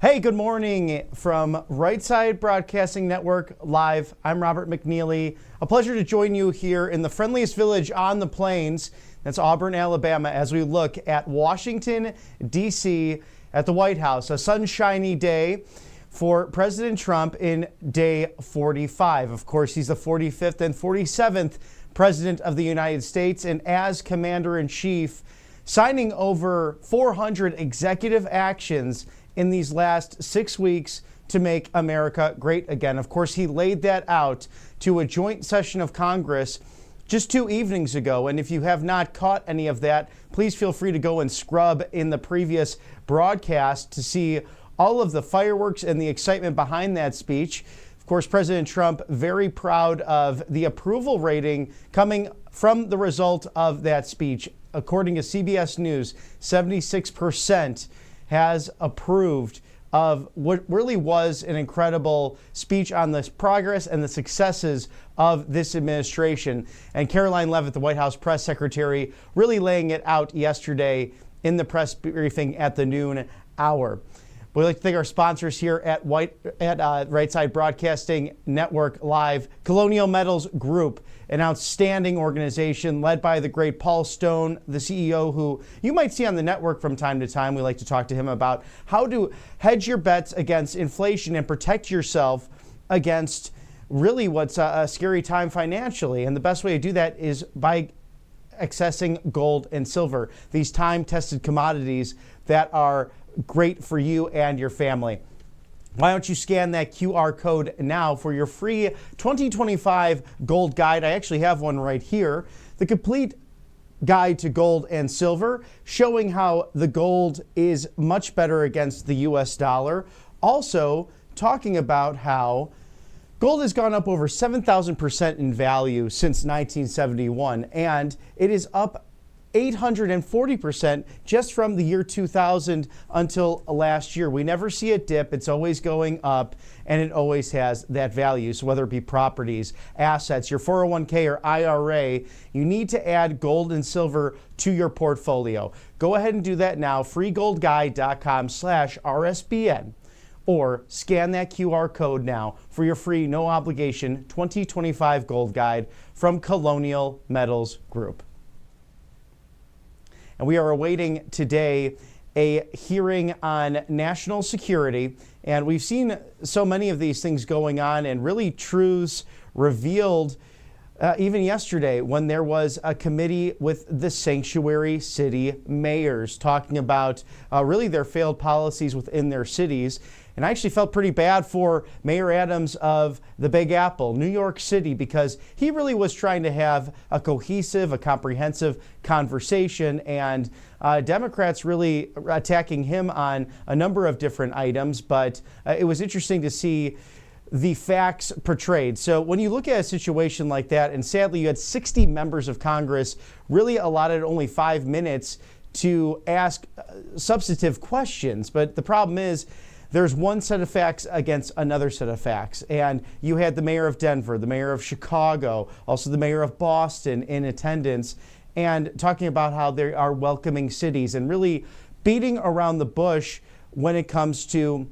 Hey, good morning from Right Side Broadcasting Network Live. I'm Robert McNeely. A pleasure to join you here in the friendliest village on the plains. That's Auburn, Alabama, as we look at Washington, D.C. at the White House. A sunshiny day for President Trump in day 45. Of course, he's the 45th and 47th President of the United States, and as Commander-in-Chief, signing over 400 executive actions in these last 6 weeks to make America great again. Of course, he laid that out to a joint session of Congress just 2 evenings ago. And if you have not caught any of that, please feel free to go and scrub in the previous broadcast to see all of the fireworks and the excitement behind that speech. Of course, President Trump very proud of the approval rating coming from the result of that speech. According to CBS News, 76% has approved of what really was an incredible speech on the progress and the successes of this administration. And Caroline Leavitt, the White House press secretary, really laying it out yesterday in the press briefing at the noon hour. We'd like to thank our sponsors here at Right Side Broadcasting Network Live. Colonial Metals Group, an outstanding organization led by the great Paul Stone, the CEO, who you might see on the network from time to time. We like to talk to him about how to hedge your bets against inflation and protect yourself against really what's a scary time financially. And the best way to do that is by accessing gold and silver, these time-tested commodities that are great for you and your family. Why don't you scan that QR code now for your free 2025 gold guide? I actually have one right here. The complete guide to gold and silver, showing how the gold is much better against the US dollar. Also talking about how gold has gone up over 7,000% in value since 1971, and it is up 840% just from the year 2000 until last year. We never see it dip. It's always going up, and it always has that value. So whether it be properties, assets, your 401k or IRA, you need to add gold and silver to your portfolio. Go ahead and do that now. freegoldguide.com/RSBN. Or scan that QR code now for your free, no obligation 2025 gold guide from Colonial Metals Group. And we are awaiting today a hearing on national security. And we've seen so many of these things going on, and really truths revealed even yesterday when there was a committee with the sanctuary city mayors talking about really their failed policies within their cities. And I actually felt pretty bad for Mayor Adams of the Big Apple, New York City, because he really was trying to have a cohesive, a comprehensive conversation, and Democrats really attacking him on a number of different items. But it was interesting to see the facts portrayed. So when you look at a situation like that, and sadly you had 60 members of Congress really allotted only 5 minutes to ask substantive questions. But the problem is, there's one set of facts against another set of facts. And you had the mayor of Denver, the mayor of Chicago, also the mayor of Boston in attendance, and talking about how they are welcoming cities and really beating around the bush when it comes to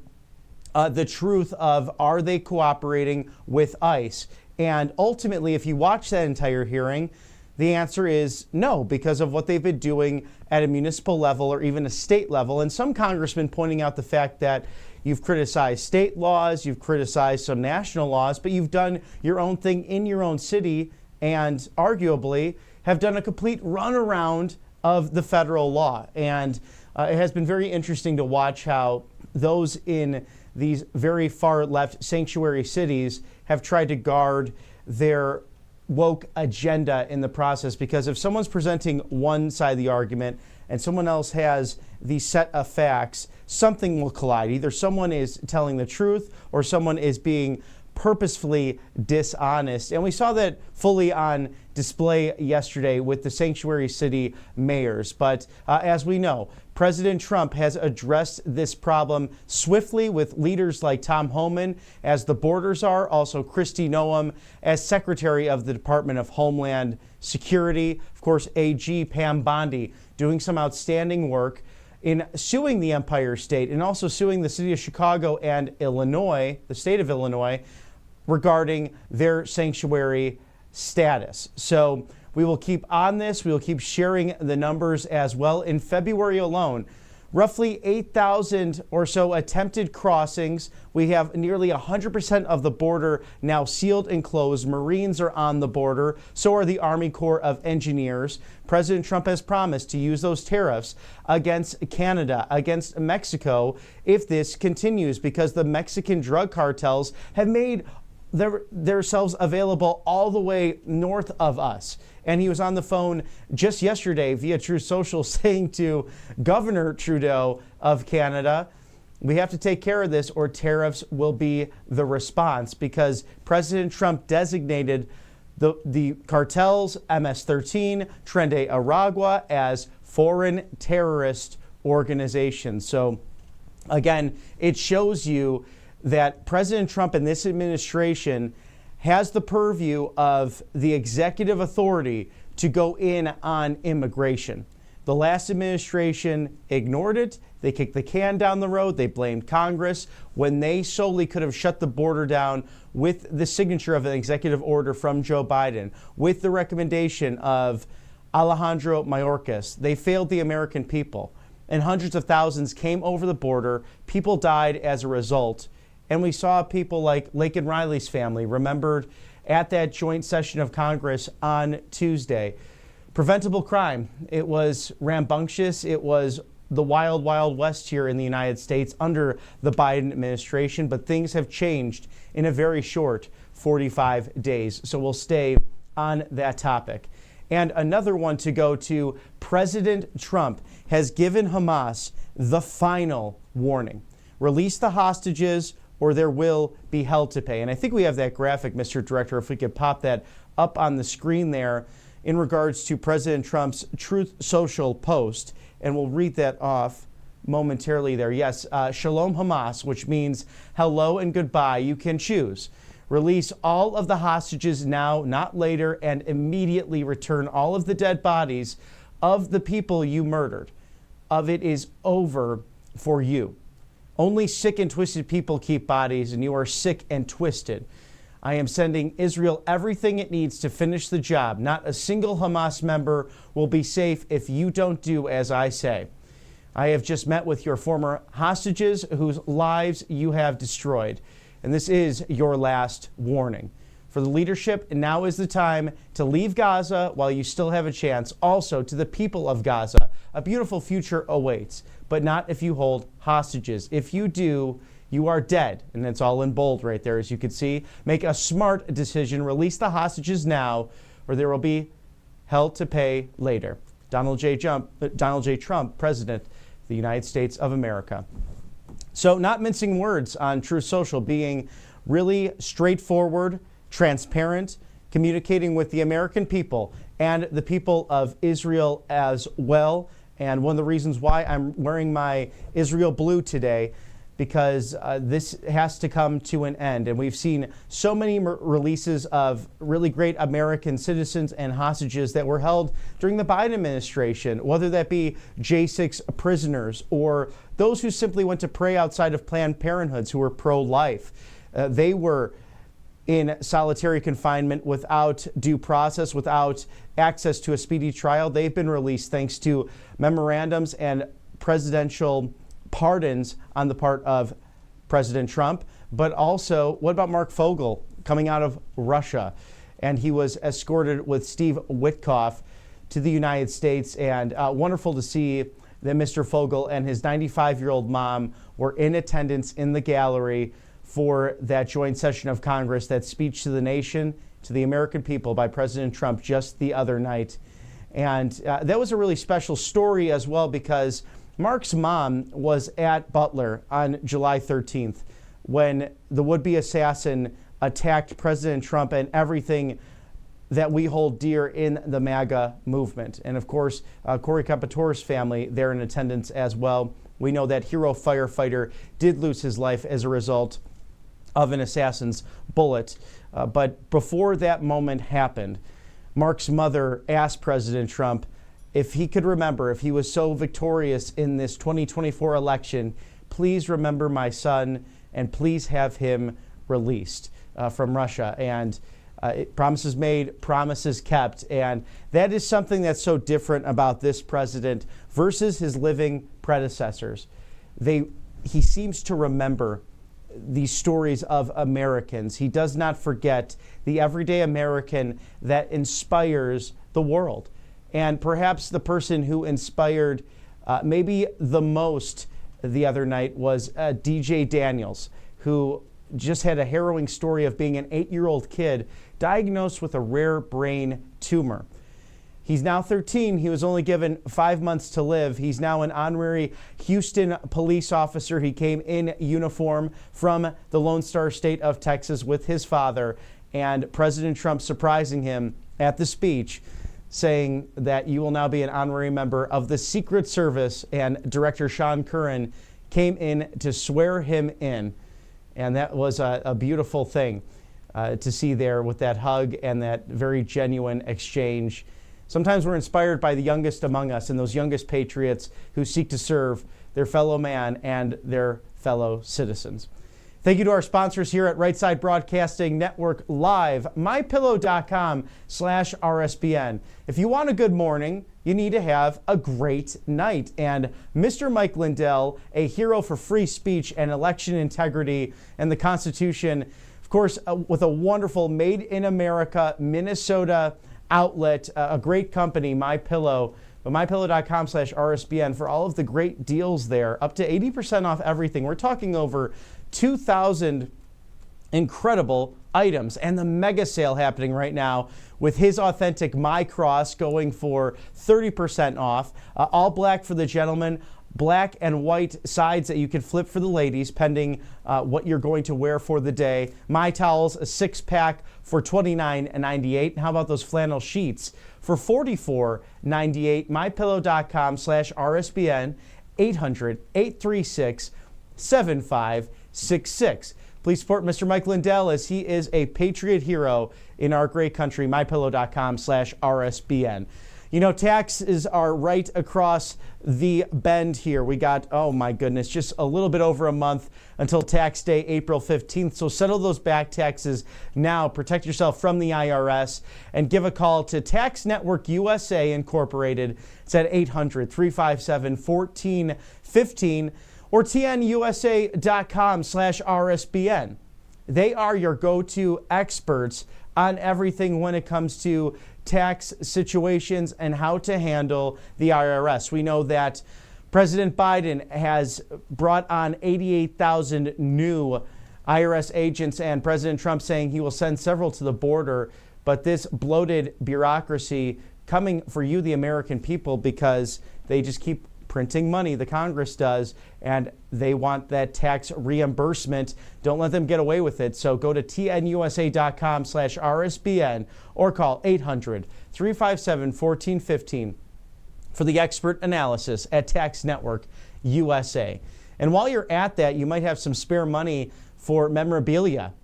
the truth of, are they cooperating with ICE? And ultimately, if you watch that entire hearing, the answer is no, because of what they've been doing at a municipal level or even a state level. And some congressmen pointing out the fact that you've criticized state laws, you've criticized some national laws, but you've done your own thing in your own city and arguably have done a complete runaround of the federal law. And it has been very interesting to watch how those in these very far left sanctuary cities have tried to guard their woke agenda in the process, because if someone's presenting one side of the argument and someone else has the set of facts, something will collide. Either someone is telling the truth or someone is being purposefully dishonest. And we saw that fully on display yesterday with the sanctuary city mayors. But as we know, President Trump has addressed this problem swiftly with leaders like Tom Homan as the borders are, also Kristi Noem as Secretary of the Department of Homeland Security, of course, AG Pam Bondi doing some outstanding work. in suing the Empire State and also suing the city of Chicago and Illinois, the state of Illinois, regarding their sanctuary status. So we will keep on this. We will keep sharing the numbers as well. In February alone, roughly 8,000 or so attempted crossings. We have nearly 100% of the border now sealed and closed. Marines are on the border. So are the Army Corps of Engineers. President Trump has promised to use those tariffs against Canada, against Mexico, if this continues, because the Mexican drug cartels have made themselves available all the way north of us. And he was on the phone just yesterday via Truth Social saying to Governor Trudeau of Canada, we have to take care of this or tariffs will be the response, because President Trump designated the cartels, MS-13, Tren de Aragua, as foreign terrorist organizations. So again, it shows you that President Trump and this administration has the purview of the executive authority to go in on immigration. The last administration ignored it. They kicked the can down the road. They blamed Congress when they solely could have shut the border down with the signature of an executive order from Joe Biden, with the recommendation of Alejandro Mayorkas. They failed the American people, and hundreds of thousands came over the border. People died as a result. And we saw people like Laken Riley's family remembered at that joint session of Congress on Tuesday. Preventable crime. It was rambunctious. It was the wild, wild west here in the United States under the Biden administration. But things have changed in a very short 45 days. So we'll stay on that topic. And another one to go to, President Trump has given Hamas the final warning. Release the hostages, or there will be hell to pay. And I think we have that graphic, Mr. Director, if we could pop that up on the screen there in regards to President Trump's Truth Social post. And we'll read that off momentarily there. Yes, Shalom Hamas, which means hello and goodbye. You can choose. Release all of the hostages now, not later, and immediately return all of the dead bodies of the people you murdered. Of it is over for you. Only sick and twisted people keep bodies, and you are sick and twisted. I am sending Israel everything it needs to finish the job. Not a single Hamas member will be safe if you don't do as I say. I have just met with your former hostages whose lives you have destroyed. And this is your last warning. For the leadership, now is the time to leave Gaza while you still have a chance. Also, to the people of Gaza, a beautiful future awaits, but not if you hold hostages. If you do, you are dead. And it's all in bold right there, as you can see. Make a smart decision. Release the hostages now, or there will be hell to pay later. Donald J. Trump, President of the United States of America. So not mincing words on Truth Social, being really straightforward, transparent, communicating with the American people and the people of Israel as well. And one of the reasons why I'm wearing my Israel blue today, because this has to come to an end. And we've seen so many releases of really great American citizens and hostages that were held during the Biden administration, whether that be J6 prisoners or those who simply went to pray outside of Planned Parenthoods who were pro-life. They were in solitary confinement without due process, without access to a speedy trial. They've been released thanks to memorandums and presidential pardons on the part of President Trump. But also, what about Mark Fogel coming out of Russia? And he was escorted with Steve Witkoff to the United States. And wonderful to see that Mr. Fogel and his 95-year-old mom were in attendance in the gallery for that joint session of Congress, that speech to the nation, to the American people by President Trump just the other night. And that was a really special story as well, because Mark's mom was at Butler on July 13th when the would-be assassin attacked President Trump and everything that we hold dear in the MAGA movement. And of course, Corey Capator's family, they're in attendance as well. We know that hero firefighter did lose his life as a result of an assassin's bullet. But before that moment happened, Mark's mother asked President Trump, if he could remember, if he was so victorious in this 2024 election, please remember my son and please have him released from Russia. And promises made, promises kept. And that is something that's so different about this president versus his living predecessors. He seems to remember these stories of Americans. He does not forget the everyday American that inspires the world. And perhaps the person who inspired maybe the most the other night was DJ Daniels, who just had a harrowing story of being an 8-year-old kid diagnosed with a rare brain tumor. He's now 13. He was only given 5 months to live. He's now an honorary Houston police officer. He came in uniform from the Lone Star State of Texas with his father, and President Trump surprising him at the speech, saying that you will now be an honorary member of the Secret Service, and Director Sean Curran came in to swear him in. And that was a beautiful thing to see there with that hug and that very genuine exchange. Sometimes we're inspired by the youngest among us and those youngest patriots who seek to serve their fellow man and their fellow citizens. Thank you to our sponsors here at Right Side Broadcasting Network Live, mypillow.com/RSBN. If you want a good morning, you need to have a great night. And Mr. Mike Lindell, a hero for free speech and election integrity and the Constitution, of course, with a wonderful Made in America, Minnesota outlet, a great company, MyPillow. But mypillow.com/RSBN for all of the great deals there, up to 80% off everything. We're talking over 2,000 incredible items, and the mega sale happening right now with his authentic My Cross going for 30% off, all black for the gentlemen, black and white sides that you can flip for the ladies, pending what you're going to wear for the day. My Towels, a 6-pack for $29.98. And how about those flannel sheets for $44.98? mypillow.com/RSBN, 800-836-7566. Please support Mr. Mike Lindell as he is a patriot hero in our great country. mypillow.com/RSBN. You know, taxes are right across the bend here. We got, oh my goodness, just a little bit over a month until tax day, April 15th. So settle those back taxes now. Protect yourself from the IRS and give a call to Tax Network USA Incorporated. It's at 800-357-1415 or tnusa.com/RSBN. They are your go-to experts on everything when it comes to tax situations and how to handle the IRS. We know that President Biden has brought on 88,000 new IRS agents, and President Trump saying he will send several to the border. But this bloated bureaucracy coming for you, the American people, because they just keep printing money, the Congress does, and they want that tax reimbursement. Don't let them get away with it. So go to tnusa.com/RSBN or call 800-357-1415 for the expert analysis at Tax Network USA. And while you're at that, you might have some spare money for memorabilia.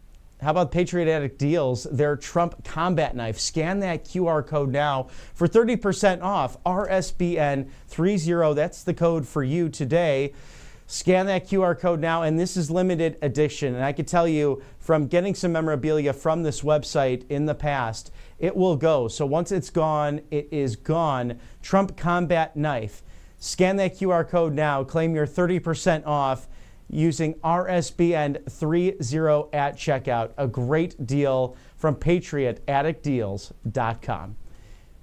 How about Patriotic Deals, their Trump combat knife? Scan that QR code now for 30% off. RSBN30, that's the code for you today. Scan that QR code now, and this is limited edition. And I can tell you from getting some memorabilia from this website in the past, it will go. So once it's gone, it is gone. Trump combat knife. Scan that QR code now. Claim your 30% off using RSBN30 at checkout. A great deal from PatriotAddictDeals.com.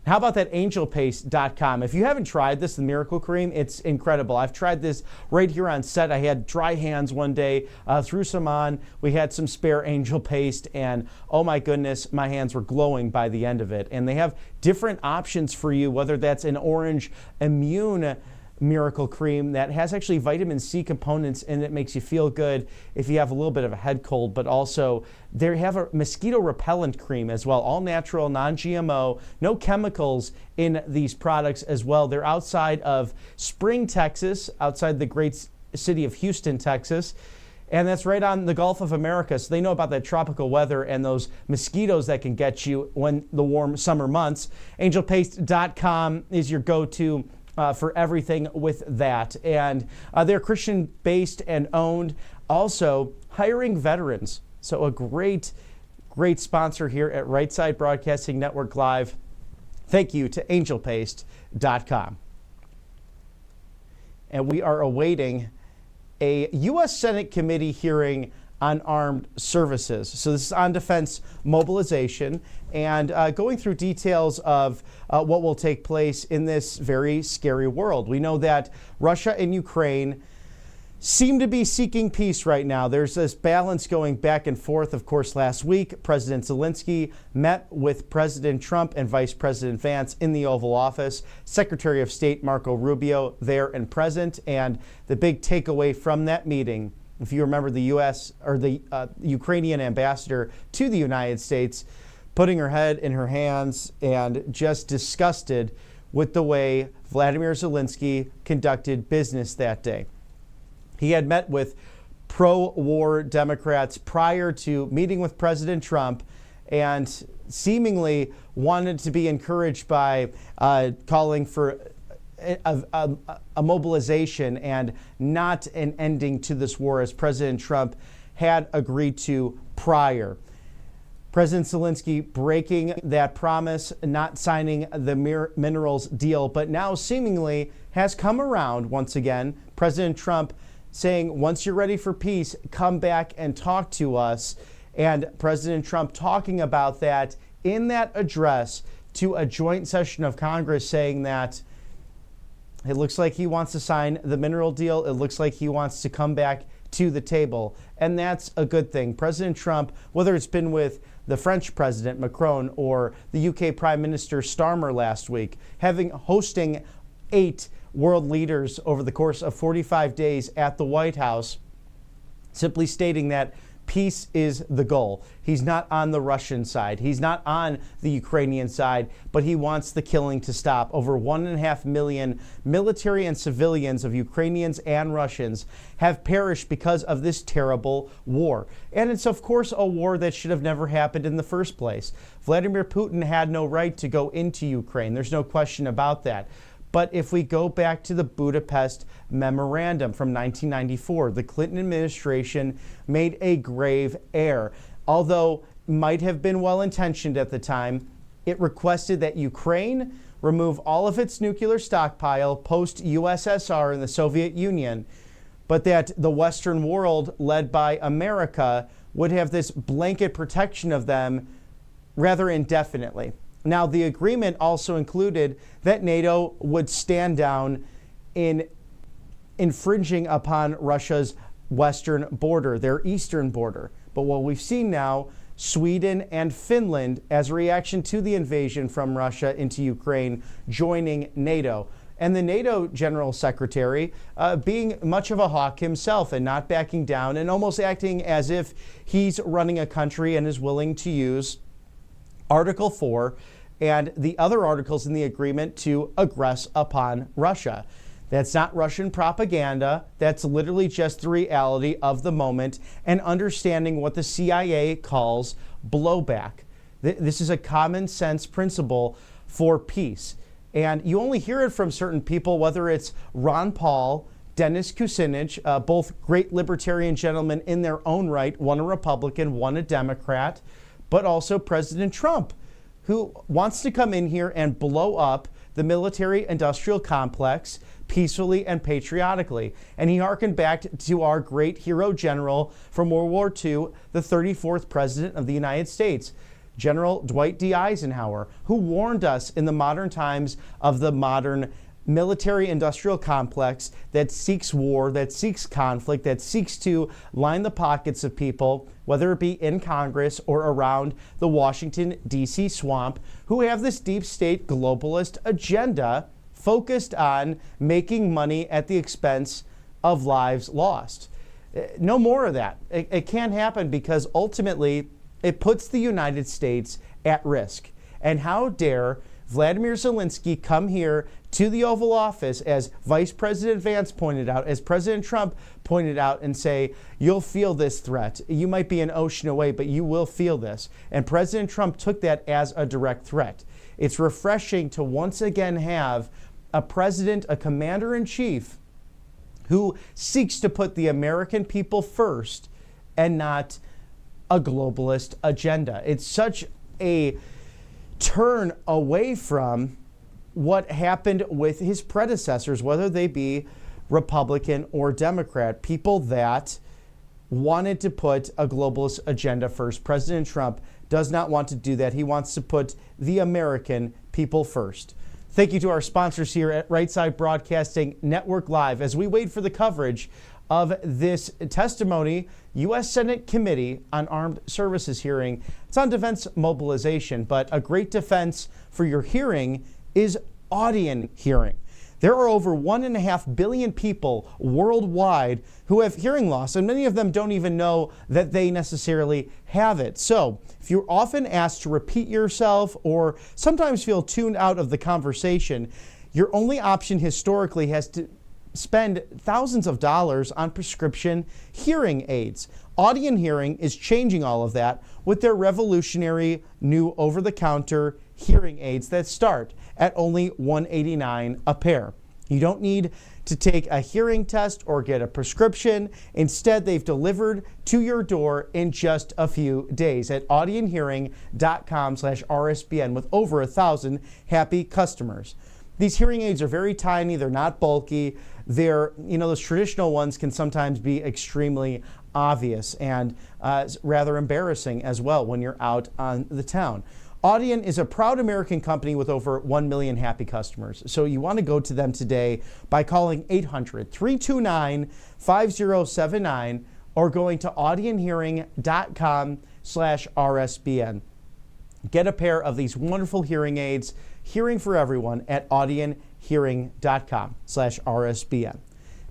How about that AngelPaste.com? If you haven't tried this, the Miracle Cream, it's incredible. I've tried this right here on set. I had dry hands one day, threw some on. We had some spare Angel Paste, and oh my goodness, my hands were glowing by the end of it. And they have different options for you, whether that's an orange immune Miracle Cream that has actually vitamin C components and it makes you feel good if you have a little bit of a head cold, but also they have a mosquito repellent cream as well, all natural, non-GMO, no chemicals in these products as well. They're outside of Spring, Texas, outside the great city of Houston, Texas. And that's right on the Gulf of America, so they know about that tropical weather and those mosquitoes that can get you when the warm summer months. Angelpaste.com is your go-to for everything with that. And they're Christian-based and owned, also hiring veterans. So a great sponsor here at Right Side Broadcasting Network Live. Thank you to angelpaste.com. And we are awaiting a U.S. Senate committee hearing on armed services. So this is on defense mobilization and going through details of what will take place in this very scary world. We know that Russia and Ukraine seem to be seeking peace right now. There's this balance going back and forth. Of course, last week, President Zelensky met with President Trump and Vice President Vance in the Oval Office. Secretary of State Marco Rubio there and present. And the big takeaway from that meeting, if you remember, the U.S. or the Ukrainian ambassador to the United States putting her head in her hands and just disgusted with the way Vladimir Zelensky conducted business that day. He had met with pro-war Democrats prior to meeting with President Trump and seemingly wanted to be encouraged by calling for a mobilization and not an ending to this war, as President Trump had agreed to prior. President Zelensky breaking that promise, not signing the minerals deal, but now seemingly has come around once again. President Trump saying, once you're ready for peace, come back and talk to us. And President Trump talking about that in that address to a joint session of Congress, saying that it looks like he wants to sign the mineral deal. It looks like he wants to come back to the table. And that's a good thing. President Trump, whether it's been with the French President Macron or the UK Prime Minister Starmer last week, hosting 8 world leaders over the course of 45 days at the White House, simply stating that peace is the goal. He's not on the Russian side. He's not on the Ukrainian side, but he wants the killing to stop. Over 1.5 million military and civilians of Ukrainians and Russians have perished because of this terrible war. And it's, of course, a war that should have never happened in the first place. Vladimir Putin had no right to go into Ukraine. There's no question about that. But if we go back to the Budapest Memorandum from 1994, the Clinton administration made a grave error. Although might have been well-intentioned at the time, it requested that Ukraine remove all of its nuclear stockpile post-USSR in the Soviet Union, but that the Western world, led by America, would have this blanket protection of them rather indefinitely. Now, the agreement also included that NATO would stand down in infringing upon Russia's western border, their eastern border. But what we've seen now, Sweden and Finland, as a reaction to the invasion from Russia into Ukraine, joining NATO. And the NATO General Secretary being much of a hawk himself and not backing down and almost acting as if he's running a country and is willing to use Article 4 and the other articles in the agreement to aggress upon Russia. That's not Russian propaganda. That's literally just the reality of the moment and understanding what the CIA calls blowback. This is a common sense principle for peace. And you only hear it from certain people, whether it's Ron Paul, Dennis Kucinich, both great libertarian gentlemen in their own right, one a Republican, one a Democrat, but also President Trump, who wants to come in here and blow up the military-industrial complex peacefully and patriotically. And he hearkened back to our great hero general from World War II, the 34th President of the United States, General Dwight D. Eisenhower, who warned us in the modern times of the modern military-industrial complex that seeks war, that seeks conflict, that seeks to line the pockets of people, whether it be in Congress or around the Washington, D.C. swamp, who have this deep state globalist agenda focused on making money at the expense of lives lost. No more of that. It can't happen because ultimately it puts the United States at risk. And how dare Vladimir Zelensky come here to the Oval Office, as Vice President Vance pointed out, as President Trump pointed out, and say, you'll feel this threat. You might be an ocean away, but you will feel this. And President Trump took that as a direct threat. It's refreshing to once again have a president, a commander-in-chief, who seeks to put the American people first and not a globalist agenda. It's such a turn away from what happened with his predecessors, whether they be Republican or Democrat, people that wanted to put a globalist agenda first. President Trump does not want to do that. He wants to put the American people first. Thank you to our sponsors here at Right Side Broadcasting Network Live as we wait for the coverage of this testimony, U.S. Senate Committee on Armed Services hearing. It's on defense mobilization, but a great defense for your hearing is audience hearing. There are over 1.5 billion people worldwide who have hearing loss, and many of them don't even know that they necessarily have it. So if you're often asked to repeat yourself or sometimes feel tuned out of the conversation, your only option historically has to spend thousands of dollars on prescription hearing aids. Audience Hearing is changing all of that with their revolutionary new over-the-counter hearing aids that start at only $189 a pair. You don't need to take a hearing test or get a prescription. Instead, they've delivered to your door in just a few days at audionhearing.com/RSBN with over 1,000 happy customers. These hearing aids are very tiny. They're not bulky. They're, those traditional ones can sometimes be extremely obvious and rather embarrassing as well when you're out on the town. Audien is a proud American company with over 1 million happy customers. So you want to go to them today by calling 800-329-5079 or going to audionhearing.com/RSBN. Get a pair of these wonderful hearing aids, hearing for everyone, at audionhearing.com/RSBN.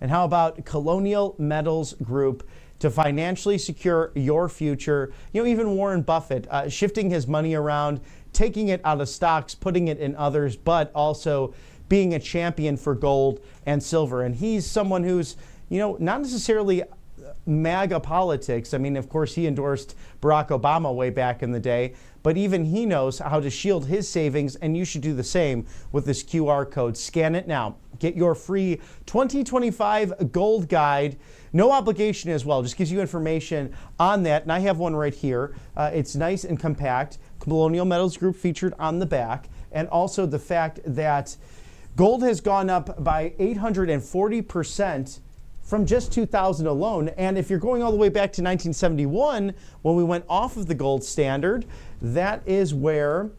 And how about Colonial Metals Group to financially secure your future? Even Warren Buffett shifting his money around, taking it out of stocks, putting it in others, but also being a champion for gold and silver. And he's someone who's, not necessarily MAGA politics. I mean, of course, he endorsed Barack Obama way back in the day, but even he knows how to shield his savings, and you should do the same with this QR code. Scan it now. Get your free 2025 gold guide. No obligation as well. Just gives you information on that. And I have one right here. It's nice and compact. Colonial Metals Group featured on the back. And also the fact that gold has gone up by 840% from just 2000 alone. And if you're going all the way back to 1971, when we went off of the gold standard, that is where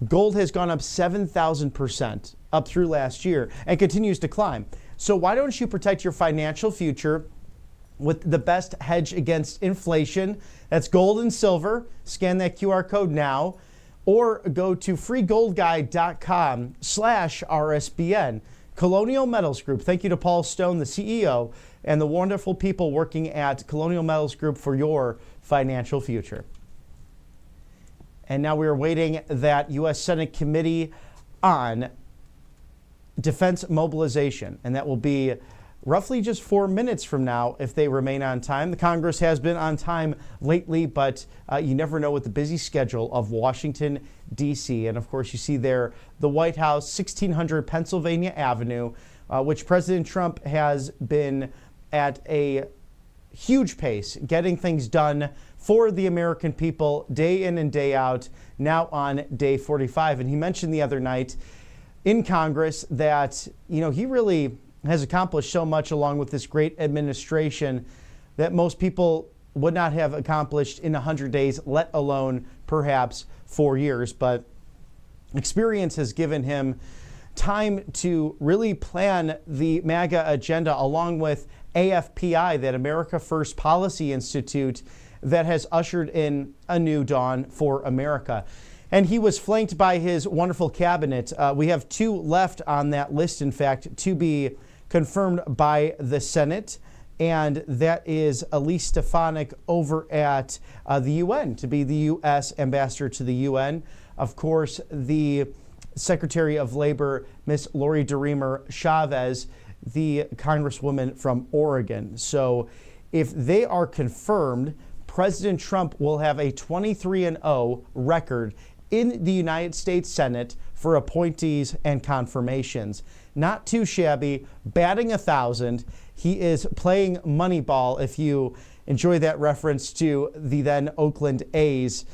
gold has gone up 7,000% up through last year and continues to climb. So why don't you protect your financial future with the best hedge against inflation? That's gold and silver. Scan that QR code now or go to freegoldguide.com/RSBN. Colonial Metals Group. Thank you to Paul Stone, the CEO, and the wonderful people working at Colonial Metals Group for your financial future. And now we are waiting that U.S. Senate Committee on Defense Mobilization, and that will be roughly just 4 minutes from now if they remain on time. The Congress has been on time lately, but you never know with the busy schedule of Washington, D.C. And of course, you see there the White House, 1600 Pennsylvania Avenue, which President Trump has been at a huge pace getting things done for the American people day in and day out, now on day 45. And he mentioned the other night in Congress that, he really has accomplished so much along with this great administration that most people would not have accomplished in 100 days, let alone perhaps 4 years. But experience has given him time to really plan the MAGA agenda along with AFPI, that America First Policy Institute, that has ushered in a new dawn for America. And he was flanked by his wonderful cabinet. We have 2 left on that list, in fact, to be confirmed by the Senate. And that is Elise Stefanik over at the UN, to be the U.S. ambassador to the UN. Of course, the Secretary of Labor, Miss Lori DeRemer Chavez, the Congresswoman from Oregon. So if they are confirmed, President Trump will have a 23-0 record in the United States Senate for appointees and confirmations. Not too shabby, batting 1,000. He is playing Moneyball, if you enjoy that reference to the then Oakland A's,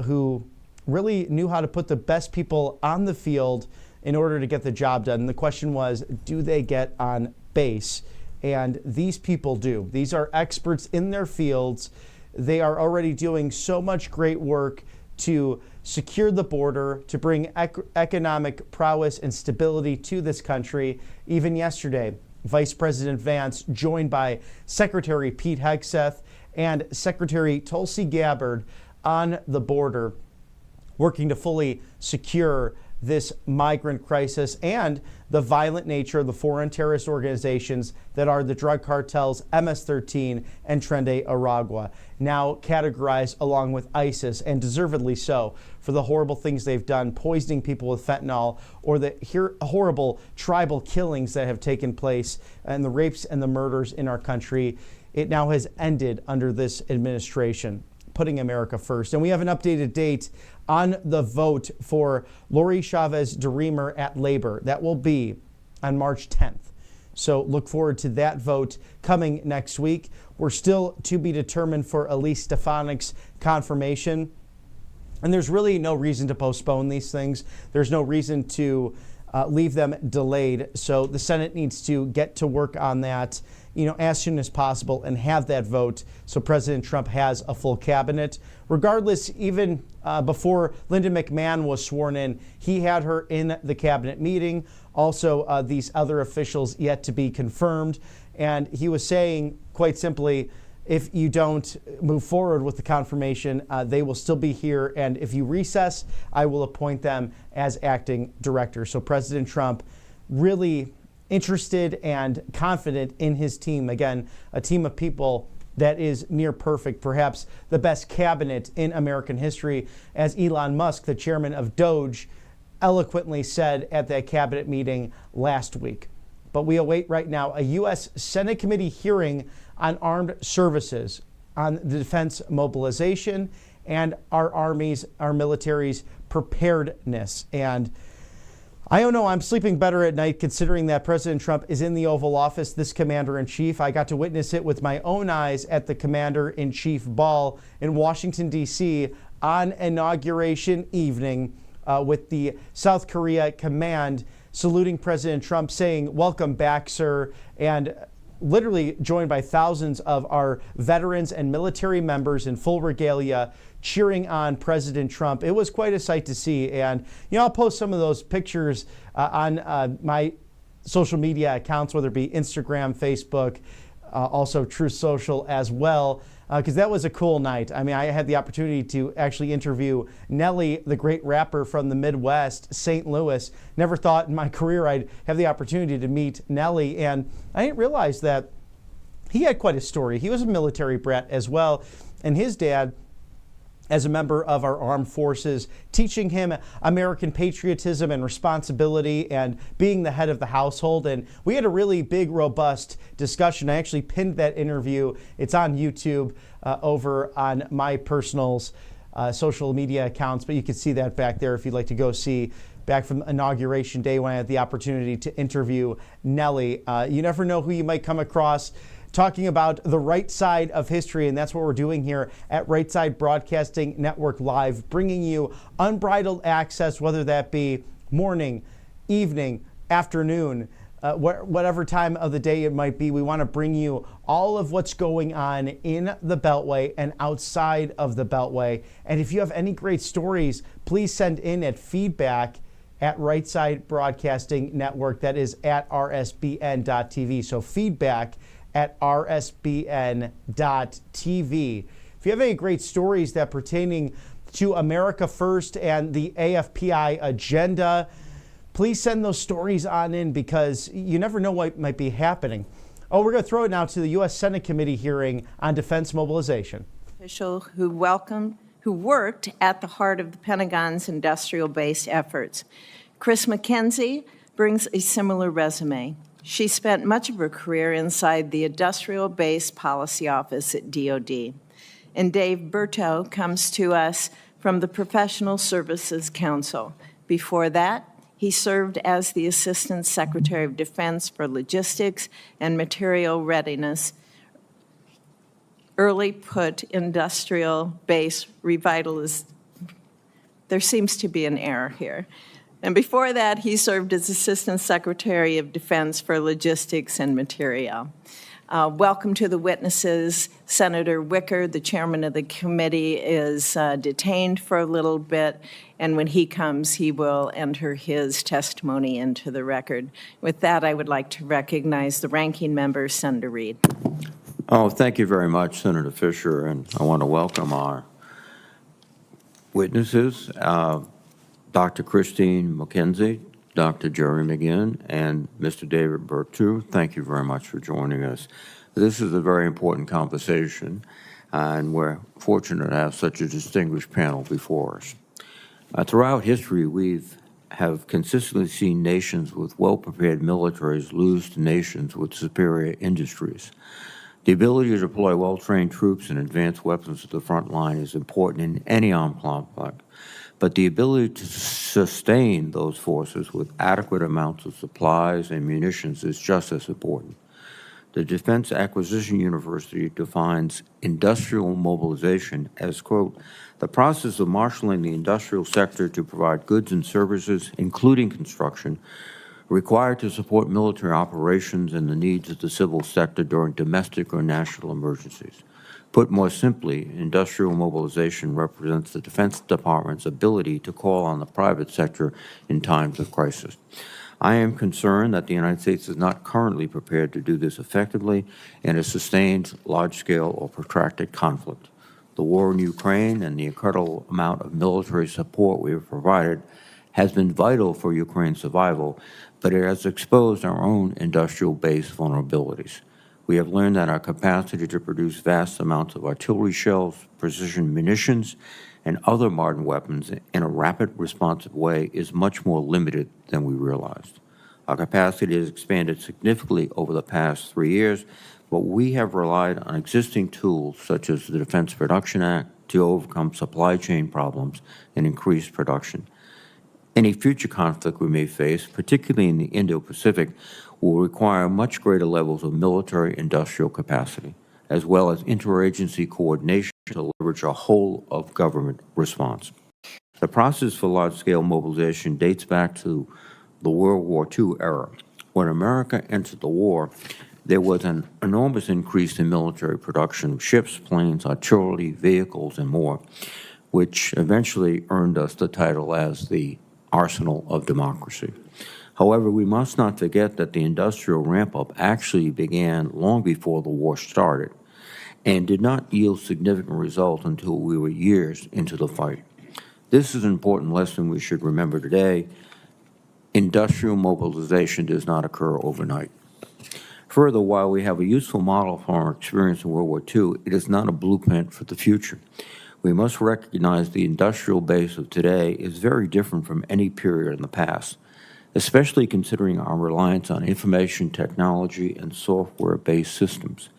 who really knew how to put the best people on the field in order to get the job done. And the question was, do they get on base? And these people do. These are experts in their fields. They are already doing so much great work to secure the border, to bring economic prowess and stability to this country. Even yesterday, Vice President Vance, joined by Secretary Pete Hegseth and Secretary Tulsi Gabbard on the border, working to fully secure this migrant crisis and the violent nature of the foreign terrorist organizations that are the drug cartels MS-13 and Tren de Aragua, now categorized along with ISIS, and deservedly so, for the horrible things they've done, poisoning people with fentanyl, or the horrible tribal killings that have taken place and the rapes and the murders in our country. It now has ended under this administration, putting America first. And we have an updated date on the vote for Lori Chavez DeRemer at Labor. That will be on March 10th. So look forward to that vote coming next week. We're still to be determined for Elise Stefanik's confirmation. And there's really no reason to postpone these things. There's no reason to leave them delayed. So the Senate needs to get to work on that, as soon as possible and have that vote so President Trump has a full cabinet. Regardless, even before Linda McMahon was sworn in, he had her in the cabinet meeting. Also, these other officials yet to be confirmed. And he was saying, quite simply, if you don't move forward with the confirmation, they will still be here. And if you recess, I will appoint them as acting director. So President Trump really interested and confident in his team. Again, a team of people that is near perfect, perhaps the best cabinet in American history, as Elon Musk, the chairman of Doge, eloquently said at that cabinet meeting last week. But we await right now a U.S. Senate committee hearing on armed services, on the defense mobilization, and our armies, our military's preparedness. And I don't know, I'm sleeping better at night considering that President Trump is in the Oval Office, this commander-in-chief. I got to witness it with my own eyes at the commander-in-chief ball in Washington, D.C. on inauguration evening with the South Korea command saluting President Trump, saying, "Welcome back, sir," and literally joined by thousands of our veterans and military members in full regalia cheering on President Trump. It was quite a sight to see. And, I'll post some of those pictures on my social media accounts, whether it be Instagram, Facebook, also Truth Social as well, because that was a cool night. I mean, I had the opportunity to actually interview Nelly, the great rapper from the Midwest, St. Louis. Never thought in my career I'd have the opportunity to meet Nelly, and I didn't realize that he had quite a story. He was a military brat as well, and his dad, as a member of our armed forces, teaching him American patriotism and responsibility and being the head of the household. And we had a really big, robust discussion. I actually pinned that interview. It's on YouTube over on my personal social media accounts, but you can see that back there if you'd like to go see back from Inauguration Day when I had the opportunity to interview Nelly. You never know who you might come across talking about the right side of history, and that's what we're doing here at Right Side Broadcasting Network Live, bringing you unbridled access, whether that be morning, evening, afternoon, whatever time of the day it might be. We want to bring you all of what's going on in the Beltway and outside of the Beltway. And if you have any great stories, please send in at feedback at Right Side Broadcasting Network. That is at rsbn.tv. So feedback at rsbn.tv. If you have any great stories that pertaining to America First and the AFPI agenda, please send those stories on in, because you never know what might be happening. Oh, we're going to throw it now to the U.S. Senate committee hearing on defense mobilization. Official who worked at the heart of the Pentagon's industrial base efforts. Chris McKenzie brings a similar resume. She spent much of her career inside the Industrial Base Policy Office at DoD. And Dave Berto comes to us from the Professional Services Council. Before that, he served as the Assistant Secretary of Defense for Logistics and Material Readiness. Early put industrial base revitalization. There seems to be an error here. And before that, he served as Assistant Secretary of Defense for Logistics and Material. Welcome to the witnesses. Senator Wicker, the chairman of the committee, is detained for a little bit, and when he comes, he will enter his testimony into the record. With that, I would like to recognize the ranking member, Senator Reed. Oh, thank you very much, Senator Fisher, and I want to welcome our witnesses, Dr. Christine McKenzie, Dr. Jerry McGinn, and Mr. David Bertu. Thank you very much for joining us. This is a very important conversation, and we're fortunate to have such a distinguished panel before us. Throughout history, we have consistently seen nations with well-prepared militaries lose to nations with superior industries. The ability to deploy well-trained troops and advanced weapons to the front line is important in any armed conflict, but the ability to sustain those forces with adequate amounts of supplies and munitions is just as important. The Defense Acquisition University defines industrial mobilization as, quote, the process of marshaling the industrial sector to provide goods and services, including construction, required to support military operations and the needs of the civil sector during domestic or national emergencies. Put more simply, industrial mobilization represents the Defense Department's ability to call on the private sector in times of crisis. I am concerned that the United States is not currently prepared to do this effectively in a sustained, large-scale, or protracted conflict. The war in Ukraine and the incredible amount of military support we have provided has been vital for Ukraine's survival, but it has exposed our own industrial base vulnerabilities. We have learned that our capacity to produce vast amounts of artillery shells, precision munitions, and other modern weapons in a rapid, responsive way is much more limited than we realized. Our capacity has expanded significantly over the past 3 years, but we have relied on existing tools such as the Defense Production Act to overcome supply chain problems and increase production. Any future conflict we may face, particularly in the Indo-Pacific, will require much greater levels of military-industrial capacity, as well as interagency coordination to leverage a whole-of-government response. The process for large-scale mobilization dates back to the World War II era. When America entered the war, there was an enormous increase in military production of ships, planes, artillery, vehicles, and more, which eventually earned us the title as the arsenal of democracy. However, we must not forget that the industrial ramp-up actually began long before the war started and did not yield significant results until we were years into the fight. This is an important lesson we should remember today. Industrial mobilization does not occur overnight. Further, while we have a useful model from our experience in World War II, it is not a blueprint for the future. We must recognize the industrial base of today is very different from any period in the past, especially considering our reliance on information technology and software-based systems.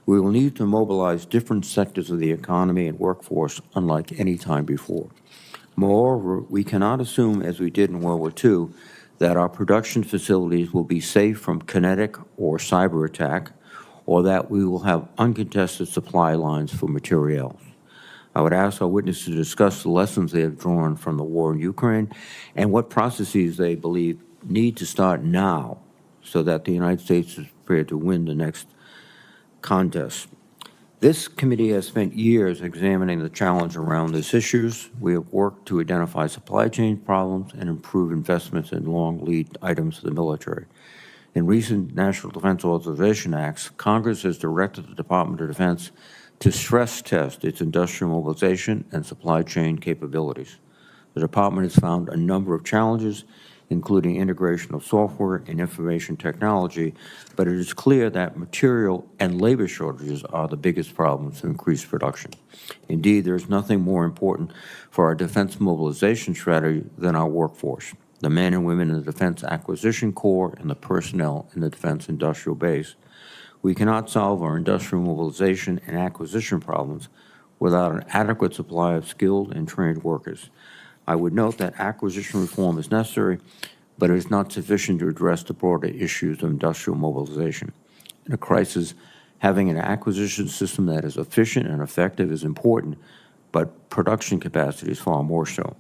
We will need to mobilize different sectors of the economy and workforce unlike any time before. Moreover, we cannot assume, as we did in World War II, that our production facilities will be safe from kinetic or cyber attack, or that we will have uncontested supply lines for materials. I would ask our witnesses to discuss the lessons they have drawn from the war in Ukraine and what processes they believe need to start now so that the United States is prepared to win the next contest. This committee has spent years examining the challenge around these issues. We have worked to identify supply chain problems and improve investments in long lead items for the military. In recent National Defense Authorization Acts, Congress has directed the Department of Defense to stress test its industrial mobilization and supply chain capabilities. The department has found a number of challenges, including integration of software and information technology, but it is clear that material and labor shortages are the biggest problems to increase production. Indeed, there is nothing more important for our defense mobilization strategy than our workforce. the men and women in the Defense Acquisition Corps, and the personnel in the Defense Industrial Base. We cannot solve our industrial mobilization and acquisition problems without an adequate supply of skilled and trained workers. I would note that acquisition reform is necessary, but it is not sufficient to address the broader issues of industrial mobilization. In a crisis, having an acquisition system that is efficient and effective is important, but production capacity is far more so.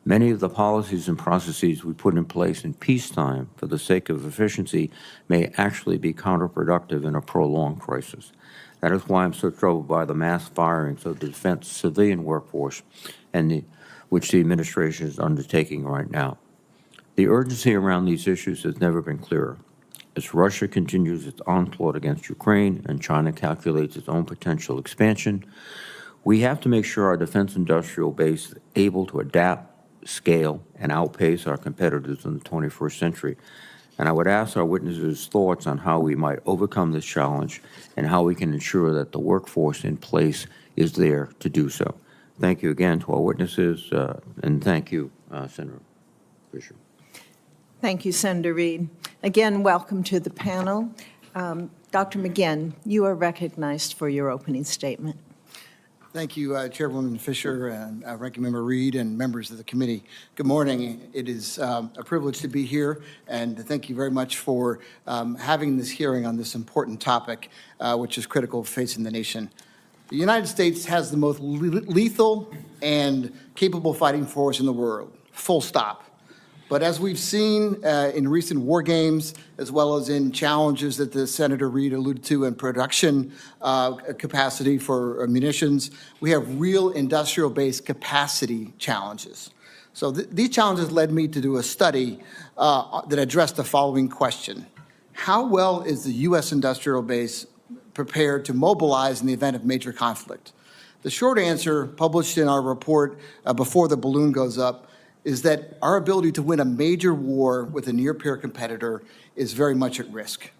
Many of the policies and processes we put in place in peacetime for the sake of efficiency may actually be counterproductive in a prolonged crisis. That is why I'm so troubled by the mass firings of the defense civilian workforce which the administration is undertaking right now. The urgency around these issues has never been clearer. As Russia continues its onslaught against Ukraine and China calculates its own potential expansion, we have to make sure our defense industrial base is able to adapt, scale, and outpace our competitors in the 21st century. And I would ask our witnesses' thoughts on how we might overcome this challenge and how we can ensure that the workforce in place is there to do so. Thank you again to our witnesses, and thank you, Senator Fisher. Thank you, Senator Reed. Again, welcome to the panel. Dr. McGinn, you are recognized for your opening statement. Thank you, Chairwoman Fisher and Ranking Member Reed and members of the committee. Good morning. It is a privilege to be here, and thank you very much for having this hearing on this important topic, which is critical facing the nation. The United States has the most lethal and capable fighting force in the world, full stop. But as we've seen in recent war games, as well as in challenges that the Senator Reed alluded to in production capacity for munitions, we have real industrial-based capacity challenges. So these challenges led me to do a study that addressed the following question. How well is the U.S. industrial base prepared to mobilize in the event of major conflict? The short answer, published in our report before the balloon goes up, is that our ability to win a major war with a near-peer competitor is very much at risk.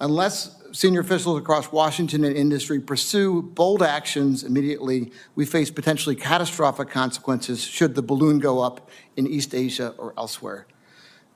Unless senior officials across Washington and industry pursue bold actions immediately, we face potentially catastrophic consequences should the balloon go up in East Asia or elsewhere.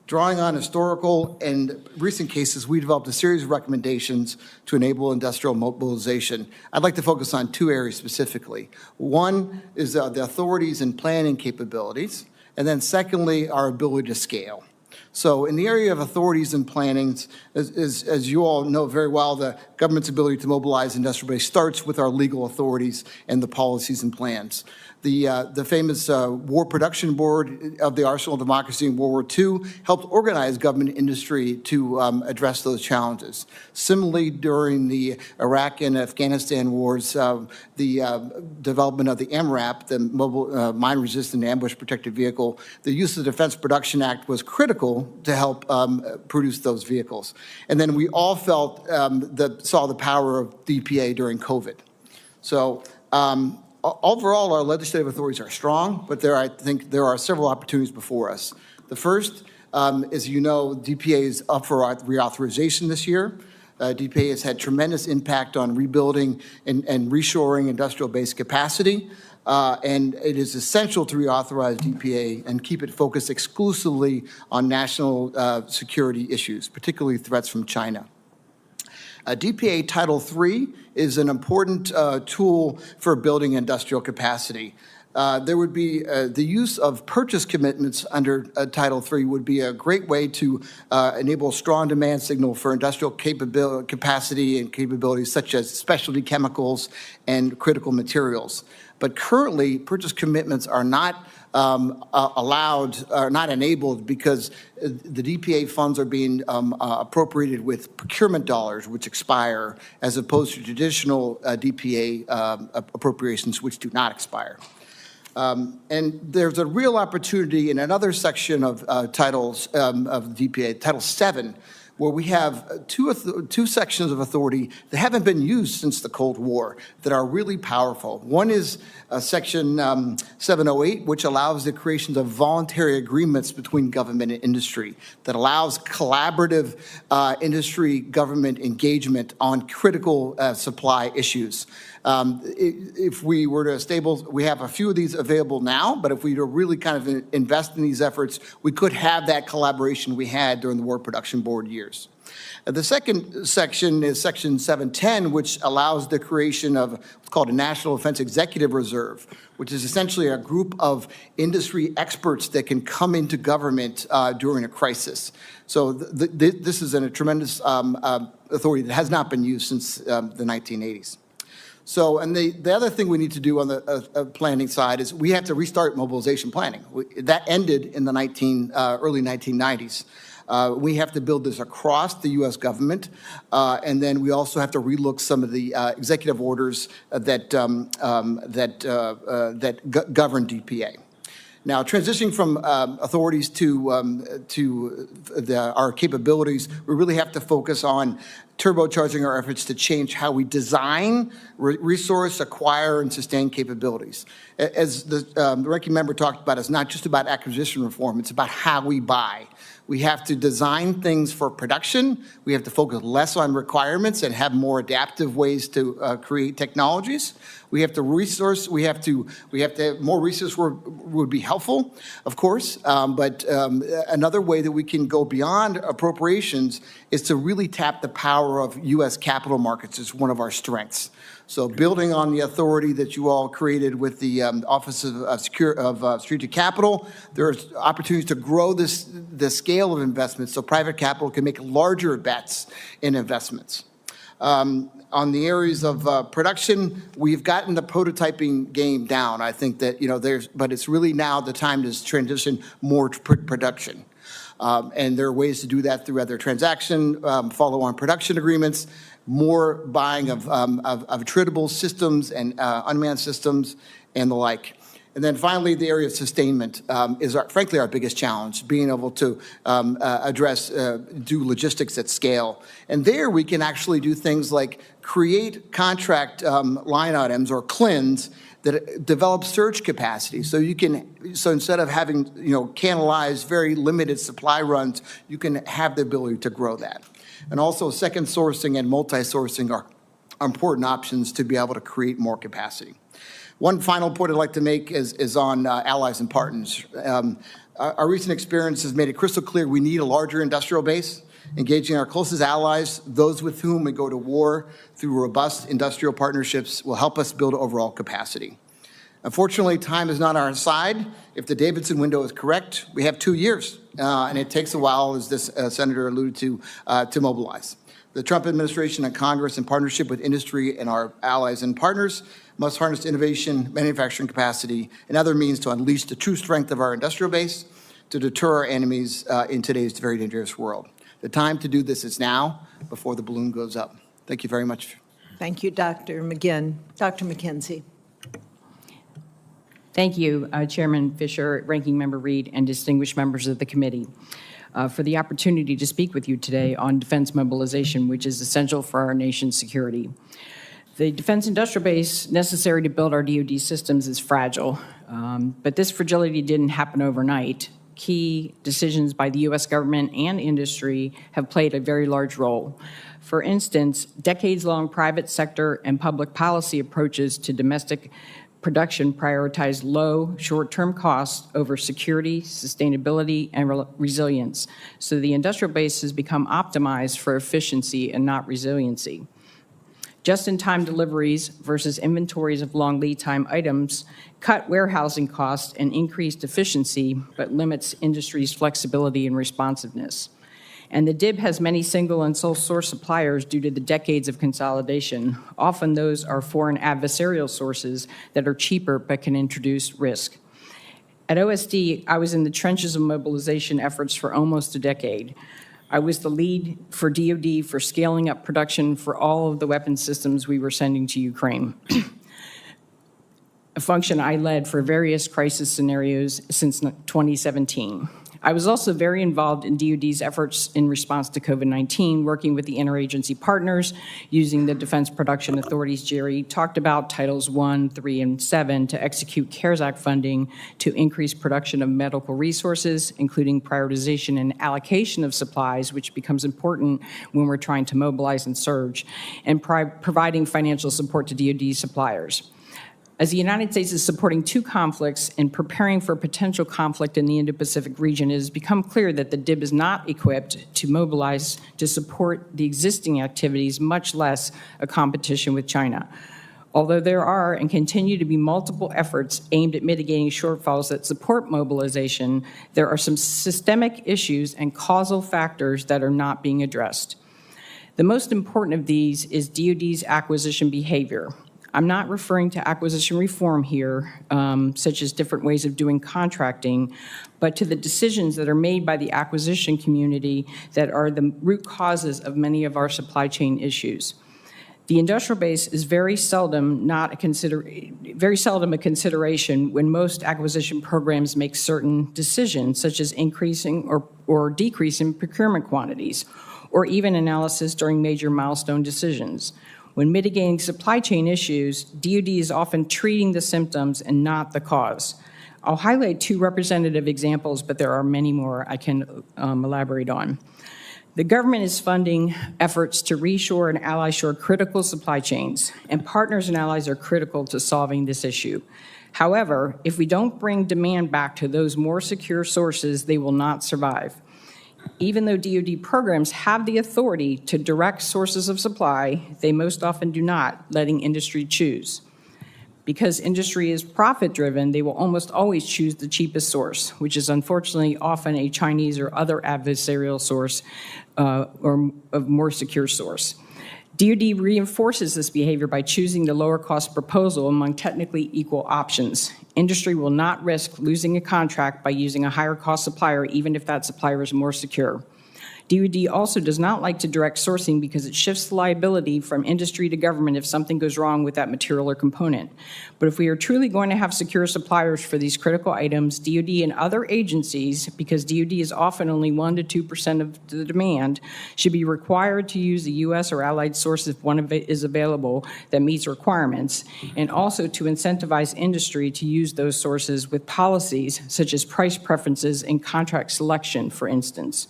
Drawing on historical and recent cases, we developed a series of recommendations to enable industrial mobilization. I'd like to focus on two areas specifically. One is the authorities and planning capabilities, and then secondly, our ability to scale. So in the area of authorities and plannings, as you all know very well, the government's ability to mobilize industrial base starts with our legal authorities and the policies and plans. The famous War Production Board of the Arsenal of Democracy in World War II helped organize government industry to address those challenges. Similarly, during the Iraq and Afghanistan wars, the development of the MRAP, the Mobile Mine-Resistant Ambush Protected Vehicle, the use of the Defense Production Act was critical to help produce those vehicles. And then we all felt saw the power of DPA during COVID. So overall, our legislative authorities are strong, but I think there are several opportunities before us. The first, as you know, DPA is up for reauthorization this year. DPA has had tremendous impact on rebuilding and reshoring industrial-based capacity, and it is essential to reauthorize DPA and keep it focused exclusively on national security issues, particularly threats from China. DPA Title III is an important tool for building industrial capacity. There would be the use of purchase commitments under Title III would be a great way to enable a strong demand signal for industrial capacity and capabilities such as specialty chemicals and critical materials. But currently, purchase commitments are not allowed, or not enabled, because the DPA funds are being appropriated with procurement dollars, which expire, as opposed to traditional DPA appropriations, which do not expire. And there's a real opportunity in another section of titles of DPA, Title VII, where we have two sections of authority that haven't been used since the Cold War that are really powerful. One is Section 708, which allows the creation of voluntary agreements between government and industry that allows collaborative industry-government engagement on critical supply issues. If we were to we have a few of these available now, but if we were to really kind of invest in these efforts, we could have that collaboration we had during the War Production Board years. The second section is Section 710, which allows the creation of what's called a National Defense Executive Reserve, which is essentially a group of industry experts that can come into government during a crisis. So this is a tremendous authority that has not been used since the 1980s. So, and the other thing we need to do on the planning side is we have to restart mobilization planning. That ended in the early 1990s. We have to build this across the U.S. government, and then we also have to relook some of the executive orders that govern DPA. Now, transitioning from authorities to our capabilities, we really have to focus on turbocharging our efforts to change how we design, resource, acquire, and sustain capabilities. As the ranking member talked about, it's not just about acquisition reform, it's about how we buy. We have to design things for production. We have to focus less on requirements and have more adaptive ways to create technologies. We have to resource. We have to have more resources would be helpful, of course. But another way that we can go beyond appropriations is to really tap the power of U.S. capital markets as one of our strengths. So building on the authority that you all created with the Office of Strategic Capital, there's opportunities to grow the scale of investments so private capital can make larger bets in investments. On the areas of production, we've gotten the prototyping game down. I think that, but it's really now the time to transition more to production. And there are ways to do that through other follow-on production agreements, more buying of attritable systems and unmanned systems and the like. And then finally, the area of sustainment is, frankly, our biggest challenge, being able to do logistics at scale. And there we can actually do things like create contract line items or CLINs that develop surge capacity. So instead of having, canalized very limited supply runs, you can have the ability to grow that. And also second sourcing and multi-sourcing are important options to be able to create more capacity. One final point I'd like to make is on allies and partners. Our recent experience has made it crystal clear we need a larger industrial base, engaging our closest allies, those with whom we go to war through robust industrial partnerships will help us build overall capacity. Unfortunately, time is not on our side. If the Davidson window is correct, we have 2 years, and it takes a while, as this senator alluded to mobilize. The Trump administration and Congress, in partnership with industry and our allies and partners, must harness innovation, manufacturing capacity, and other means to unleash the true strength of our industrial base to deter our enemies in today's very dangerous world. The time to do this is now, before the balloon goes up. Thank you very much. Thank you, Dr. McGinn. Dr. McKenzie. Thank you, Chairman Fisher, Ranking Member Reed, and distinguished members of the committee for the opportunity to speak with you today on defense mobilization, which is essential for our nation's security. The defense industrial base necessary to build our DoD systems is fragile, but this fragility didn't happen overnight. Key decisions by the U.S. government and industry have played a very large role. For instance, decades-long private sector and public policy approaches to domestic production prioritize low, short-term costs over security, sustainability, and resilience. So the industrial base has become optimized for efficiency and not resiliency. Just-in-time deliveries versus inventories of long lead time items cut warehousing costs and increased efficiency, but limits industry's flexibility and responsiveness. And the DIB has many single and sole source suppliers due to the decades of consolidation. Often those are foreign adversarial sources that are cheaper but can introduce risk. At OSD, I was in the trenches of mobilization efforts for almost a decade. I was the lead for DoD for scaling up production for all of the weapon systems we were sending to Ukraine, a function I led for various crisis scenarios since 2017. I was also very involved in DoD's efforts in response to COVID-19, working with the interagency partners, using the Defense Production Authorities Jerry talked about, Titles 1, 3, and 7, to execute CARES Act funding to increase production of medical resources, including prioritization and allocation of supplies, which becomes important when we're trying to mobilize and surge, and providing financial support to DoD suppliers. As the United States is supporting two conflicts and preparing for potential conflict in the Indo-Pacific region, it has become clear that the DIB is not equipped to mobilize to support the existing activities, much less a competition with China. Although there are and continue to be multiple efforts aimed at mitigating shortfalls that support mobilization, there are some systemic issues and causal factors that are not being addressed. The most important of these is DoD's acquisition behavior. I'm not referring to acquisition reform here, such as different ways of doing contracting, but to the decisions that are made by the acquisition community that are the root causes of many of our supply chain issues. The industrial base is very seldom a consideration when most acquisition programs make certain decisions, such as increasing or decreasing procurement quantities, or even analysis during major milestone decisions. When mitigating supply chain issues, DoD is often treating the symptoms and not the cause. I'll highlight two representative examples, but there are many more I can elaborate on. The government is funding efforts to reshore and ally shore critical supply chains, and partners and allies are critical to solving this issue. However, if we don't bring demand back to those more secure sources, they will not survive. Even though DoD programs have the authority to direct sources of supply, they most often do not, letting industry choose. Because industry is profit-driven, they will almost always choose the cheapest source, which is unfortunately often a Chinese or other adversarial source or a more secure source. DoD reinforces this behavior by choosing the lower cost proposal among technically equal options. Industry will not risk losing a contract by using a higher cost supplier, even if that supplier is more secure. DoD also does not like to direct sourcing because it shifts liability from industry to government if something goes wrong with that material or component. But if we are truly going to have secure suppliers for these critical items, DoD and other agencies, because DoD is often only 1 to 2% of the demand, should be required to use a U.S. or allied source if one is available that meets requirements, and also to incentivize industry to use those sources with policies such as price preferences and contract selection, for instance.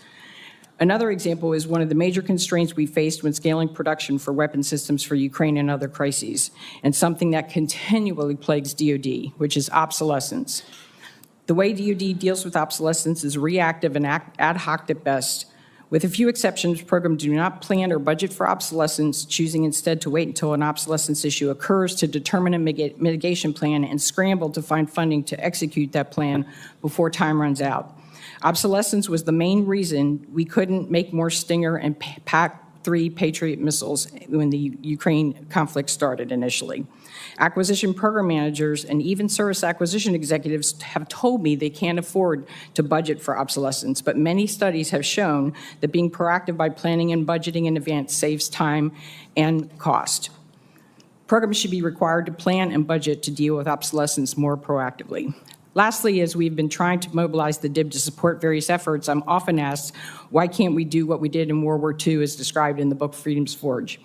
Another example is one of the major constraints we faced when scaling production for weapon systems for Ukraine and other crises, and something that continually plagues DoD, which is obsolescence. The way DoD deals with obsolescence is reactive and ad hoc at best. With a few exceptions, programs do not plan or budget for obsolescence, choosing instead to wait until an obsolescence issue occurs to determine a mitigation plan and scramble to find funding to execute that plan before time runs out. Obsolescence was the main reason we couldn't make more Stinger and PAC-3 Patriot missiles when the Ukraine conflict started initially. Acquisition program managers and even service acquisition executives have told me they can't afford to budget for obsolescence, but many studies have shown that being proactive by planning and budgeting in advance saves time and cost. Programs should be required to plan and budget to deal with obsolescence more proactively. Lastly, as we've been trying to mobilize the DIB to support various efforts, I'm often asked, why can't we do what we did in World War II as described in the book Freedom's Forge?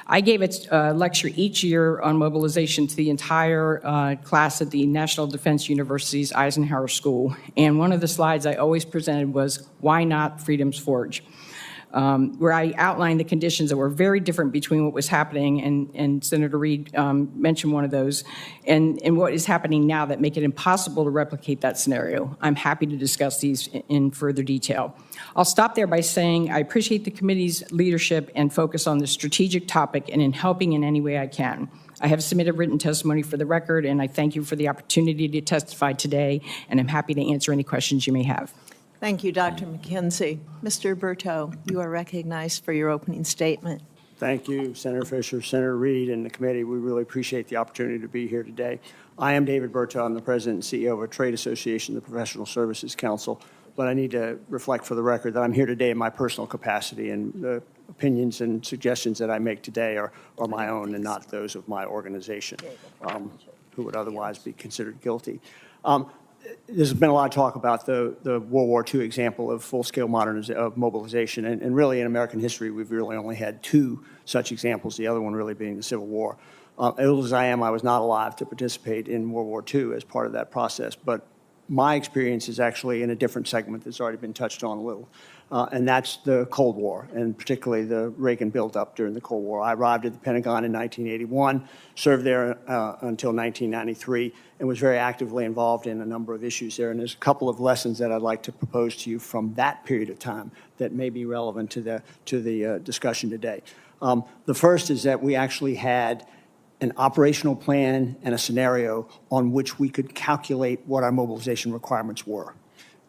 I gave a lecture each year on mobilization to the entire class at the National Defense University's Eisenhower School, and one of the slides I always presented was, why not Freedom's Forge? Where I outlined the conditions that were very different between what was happening, and Senator Reid mentioned one of those, and what is happening now that make it impossible to replicate that scenario. I'm happy to discuss these in further detail. I'll stop there by saying I appreciate the committee's leadership and focus on the strategic topic and in helping in any way I can. I have submitted written testimony for the record, and I thank you for the opportunity to testify today, and I'm happy to answer any questions you may have. Thank you, Dr. McKenzie. Mr. Berto, you are recognized for your opening statement. Thank you, Senator Fisher, Senator Reid, and the committee. We really appreciate the opportunity to be here today. I am David Berto. I'm the president and CEO of a trade association, the Professional Services Council, but I need to reflect for the record that I'm here today in my personal capacity, and the opinions and suggestions that I make today are my own and not those of my organization, who would otherwise be considered guilty. there's been a lot of talk about the World War II example of full-scale mobilization, and really in American history, we've really only had two such examples, the other one really being the Civil War. Old as I am, I was not alive to participate in World War II as part of that process, but my experience is actually in a different segment that's already been touched on a little, and that's the Cold War, and particularly the Reagan buildup during the Cold War. I arrived at the Pentagon in 1981, served there until 1993, and was very actively involved in a number of issues there. And there's a couple of lessons that I'd like to propose to you from that period of time that may be relevant to the discussion today. The first is that we actually had an operational plan and a scenario on which we could calculate what our mobilization requirements were.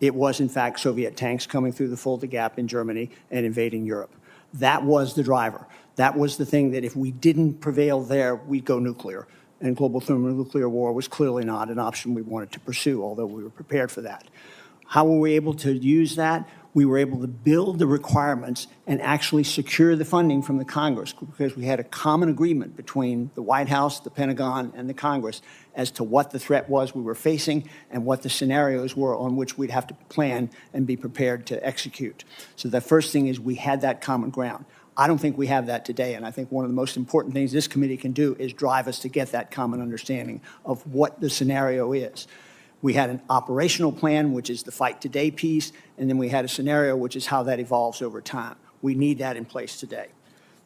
It was, in fact, Soviet tanks coming through the Fulda Gap in Germany and invading Europe. That was the driver. That was the thing that if we didn't prevail there, we'd go nuclear. And global thermonuclear war was clearly not an option we wanted to pursue, although we were prepared for that. How were we able to use that? We were able to build the requirements and actually secure the funding from the Congress because we had a common agreement between the White House, the Pentagon, and the Congress as to what the threat was we were facing and what the scenarios were on which we'd have to plan and be prepared to execute. So the first thing is we had that common ground. I don't think we have that today, and I think one of the most important things this committee can do is drive us to get that common understanding of what the scenario is. We had an operational plan, which is the fight today piece, and then we had a scenario, which is how that evolves over time. We need that in place today.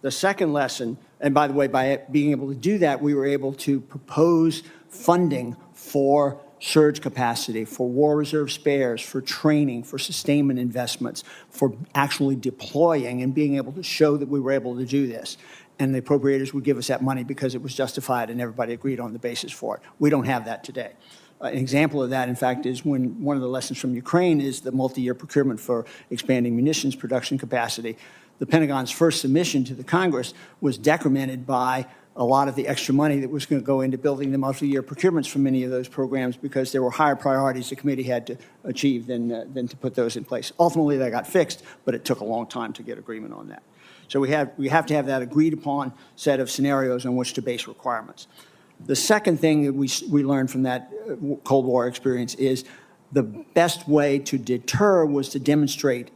The second lesson, and by the way, by being able to do that, we were able to propose funding for surge capacity, for war reserve spares, for training, for sustainment investments, for actually deploying and being able to show that we were able to do this. And the appropriators would give us that money because it was justified and everybody agreed on the basis for it. We don't have that today. An example of that, in fact, is when one of the lessons from Ukraine is the multi-year procurement for expanding munitions production capacity. The Pentagon's first submission to the Congress was decremented by a lot of the extra money that was going to go into building the multi-year procurements for many of those programs because there were higher priorities the committee had to achieve than to put those in place. Ultimately, that got fixed, but it took a long time to get agreement on that. So we have to have that agreed upon set of scenarios on which to base requirements. The second thing that we learned from that Cold War experience is the best way to deter was to demonstrate,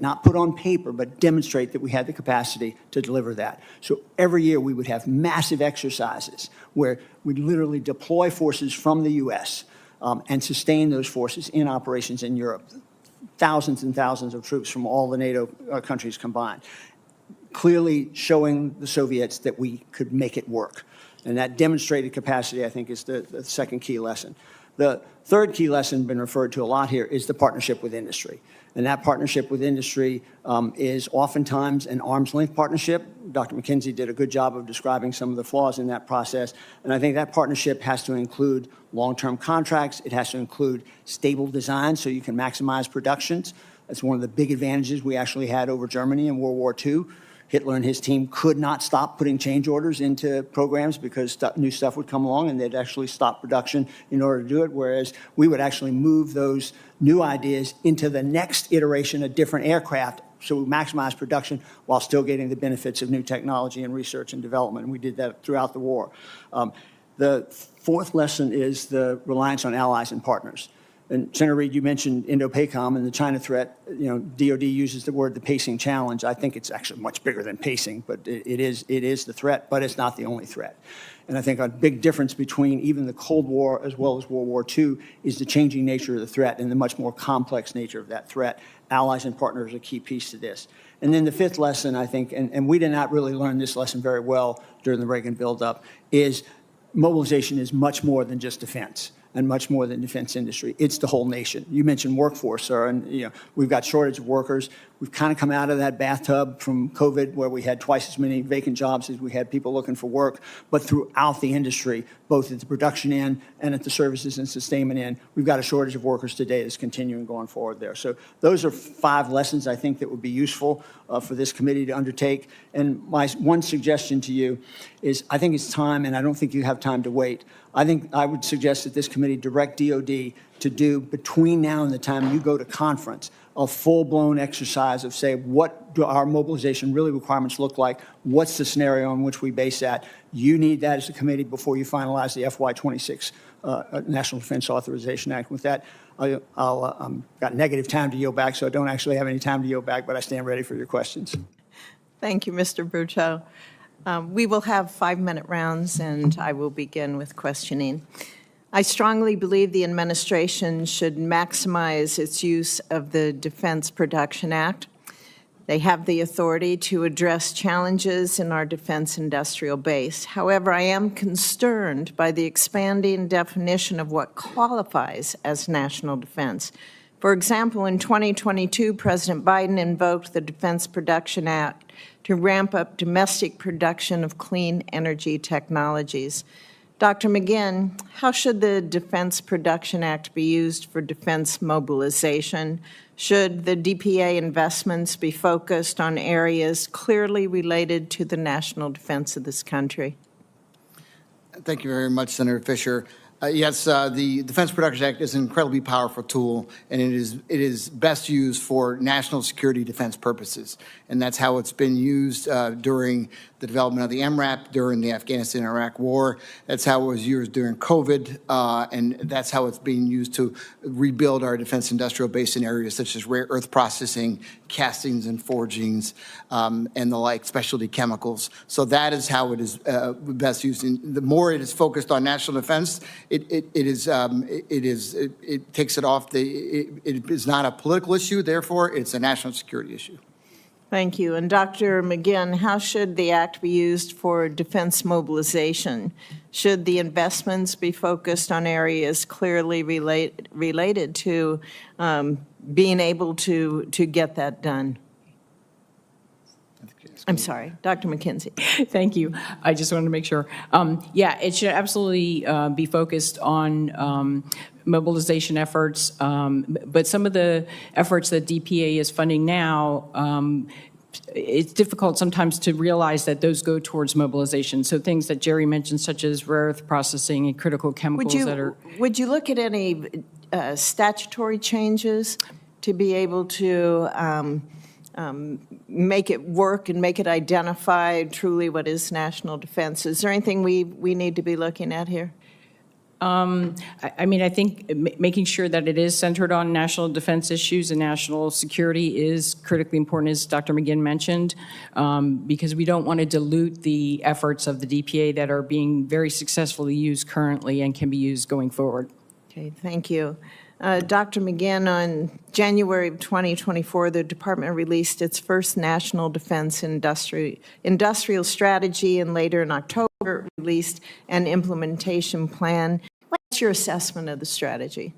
not put on paper, but demonstrate that we had the capacity to deliver that. So every year we would have massive exercises where we'd literally deploy forces from the U.S. And sustain those forces in operations in Europe. Thousands and thousands of troops from all the NATO countries combined, clearly showing the Soviets that we could make it work. And that demonstrated capacity, I think, is the second key lesson. The third key lesson been referred to a lot here is the partnership with industry. And that partnership with industry is oftentimes an arm's length partnership. Dr. McKenzie did a good job of describing some of the flaws in that process. And I think that partnership has to include long-term contracts. It has to include stable design so you can maximize productions. That's one of the big advantages we actually had over Germany in World War II. Hitler and his team could not stop putting change orders into programs because new stuff would come along and they'd actually stop production in order to do it, whereas we would actually move those new ideas into the next iteration of different aircraft so we maximize production while still getting the benefits of new technology and research and development. And we did that throughout the war. The fourth lesson is the reliance on allies and partners. And Senator Reid, you mentioned Indo-PACOM and the China threat. You know, DOD uses the word the pacing challenge. I think it's actually much bigger than pacing, but it is the threat, but it's not the only threat. And I think a big difference between even the Cold War as well as World War II is the changing nature of the threat and the much more complex nature of that threat. Allies and partners are a key piece to this. And then the fifth lesson, I think, and we did not really learn this lesson very well during the Reagan buildup, is mobilization is much more than just defense and much more than defense industry. It's the whole nation. You mentioned workforce, sir, and we've got shortage of workers. We've kind of come out of that bathtub from COVID where we had twice as many vacant jobs as we had people looking for work, but throughout the industry, both at the production end and at the services and sustainment end, we've got a shortage of workers today that's continuing going forward there. So those are 5 lessons I think that would be useful for this committee to undertake. And my one suggestion to you is I think it's time, and I don't think you have time to wait. I think I would suggest that this committee direct DOD to do, between now and the time you go to conference, a full-blown exercise of, say, what do our mobilization really requirements look like? What's the scenario on which we base that? You need that as a committee before you finalize the FY26 National Defense Authorization Act. With that, I'll got negative time to yield back, so I don't actually have any time to yield back, but I stand ready for your questions. Thank you, Mr. Bruto. We will have 5-minute rounds, and I will begin with questioning. I strongly believe the administration should maximize its use of the Defense Production Act. They have the authority to address challenges in our defense industrial base. However, I am concerned by the expanding definition of what qualifies as national defense. For example, in 2022, President Biden invoked the Defense Production Act to ramp up domestic production of clean energy technologies. Dr. McGinn, how should the Defense Production Act be used for defense mobilization? Should the DPA investments be focused on areas clearly related to the national defense of this country? Thank you very much, Senator Fisher. Yes, the Defense Production Act is an incredibly powerful tool, and it is best used for national security defense purposes. And that's how it's been used during the development of the MRAP, during the Afghanistan-Iraq war. That's how it was used during COVID, and that's how it's being used to rebuild our defense industrial base in areas such as rare earth processing, castings and forgings, and the like, specialty chemicals. So that is how it is best used. And the more it is focused on national defense, it takes it off it is not a political issue, therefore it's a national security issue. Thank you. And Dr. McGinn, how should the act be used for defense mobilization? Should the investments be focused on areas clearly related to being able to get that done? I'm sorry, Dr. McKenzie. Thank you. I just wanted to make sure. Yeah, it should absolutely be focused on mobilization efforts, but some of the efforts that DPA is funding now, it's difficult sometimes to realize that those go towards mobilization. So things that Jerry mentioned, such as rare earth processing and critical chemicals Would you look at any statutory changes to be able to make it work and make it identify truly what is national defense? Is there anything we need to be looking at here? I mean, I think making sure that it is centered on national defense issues and national security is critically important, as Dr. McGinn mentioned, because we don't want to dilute the efforts of the DPA that are being very successfully used currently and can be used going forward. Okay, thank you. Dr. McGinn, on January of 2024, the department released its first national defense industrial strategy, and later in October released an implementation plan. What's your assessment of the strategy?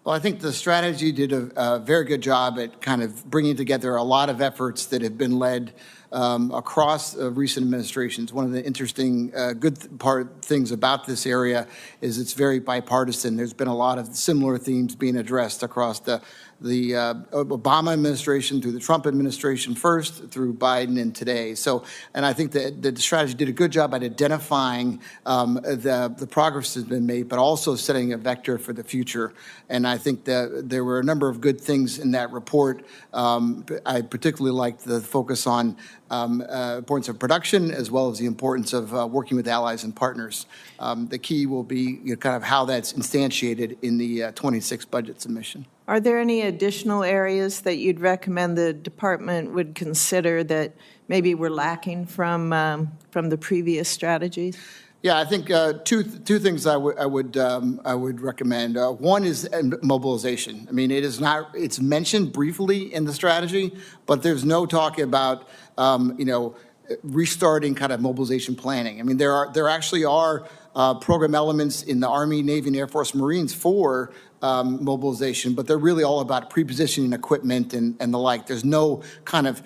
Well, I think the strategy did a very good job at kind of bringing together a lot of efforts that have been led across recent administrations. One of the interesting things about this area is it's very bipartisan. There's been a lot of similar themes being addressed across the Obama administration, through the Trump administration first, through Biden and today. So, and I think that the strategy did a good job at identifying the progress that's been made, but also setting a vector for the future. And I think that there were a number of good things in that report. I particularly liked the focus on importance of production, as well as the importance of working with allies and partners. The key will be kind of how that's instantiated in the 26 budget submission. Are there any additional areas that you'd recommend the department would consider that maybe were lacking from the previous strategies? Yeah, I think two things I would recommend. One is mobilization. I mean, it's mentioned briefly in the strategy, but there's no talk about restarting kind of mobilization planning. I mean, there actually are program elements in the Army, Navy, and Air Force, Marines for mobilization, but they're really all about pre-positioning equipment and the like. There's no kind of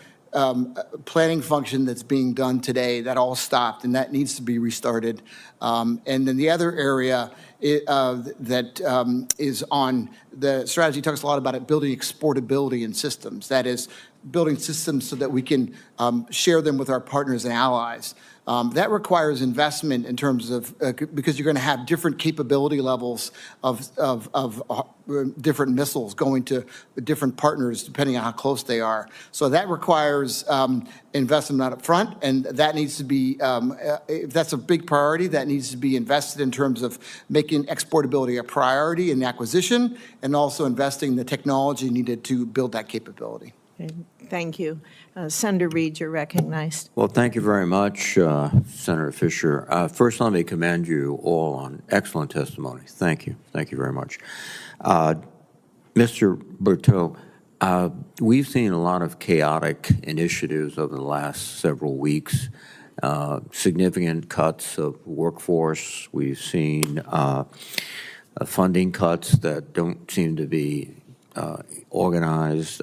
planning function that's being done today. That all stopped, and that needs to be restarted. And then the other area that is on the strategy talks a lot about it, building exportability in systems. That is, building systems so that we can share them with our partners and allies. That requires investment in terms of, because you're going to have different capability levels of different missiles going to different partners depending on how close they are. So that requires investment up front, and that needs to be, if that's a big priority, that needs to be invested in terms of making exportability a priority in the acquisition, and also investing in the technology needed to build that capability. Thank you. Senator Reid, you're recognized. Well, thank you very much, Senator Fisher. First, let me commend you all on excellent testimony. Thank you. Thank you very much. Mr. Berteau, we've seen a lot of chaotic initiatives over the last several weeks, significant cuts of workforce. We've seen funding cuts that don't seem to be organized,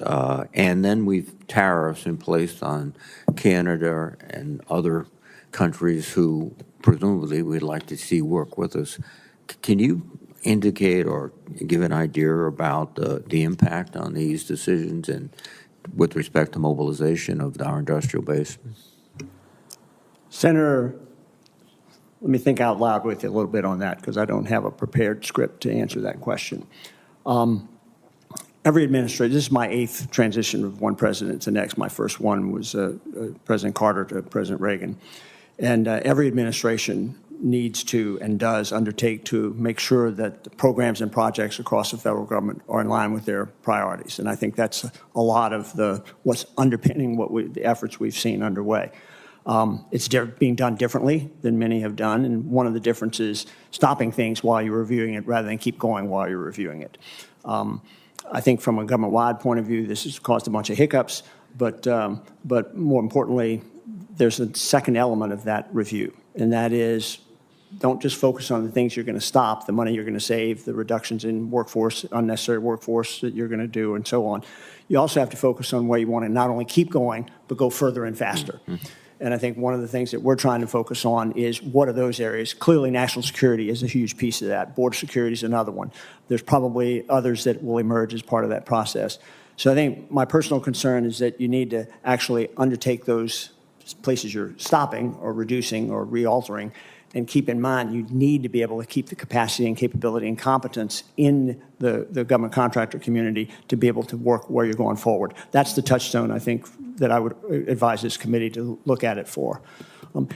and then we've tariffs in place on Canada and other countries who presumably we'd like to see work with us. Can you indicate or give an idea about the impact on these decisions and with respect to mobilization of our industrial base? Senator, let me think out loud with you a little bit on that, because I don't have a prepared script to answer that question. Every administration, this is my 8th transition of one president to the next. My first one was President Carter to President Reagan. And every administration needs to and does undertake to make sure that the programs and projects across the federal government are in line with their priorities. And I think that's a lot of what's underpinning the efforts we've seen underway. It's being done differently than many have done, and one of the differences is stopping things while you're reviewing it rather than keep going while you're reviewing it. I think from a government-wide point of view, this has caused a bunch of hiccups, but more importantly, there's a second element of that review, and that is don't just focus on the things you're going to stop, the money you're going to save, the reductions in workforce, unnecessary workforce that you're going to do, and so on. You also have to focus on where you want to not only keep going, but go further and faster. Mm-hmm. And I think one of the things that we're trying to focus on is what are those areas. Clearly, national security is a huge piece of that. Border security is another one. There's probably others that will emerge as part of that process. So I think my personal concern is that you need to actually undertake those places you're stopping or reducing or realtering, and keep in mind you need to be able to keep the capacity and capability and competence in the government contractor community to be able to work where you're going forward. That's the touchstone, I think, that I would advise this committee to look at it for.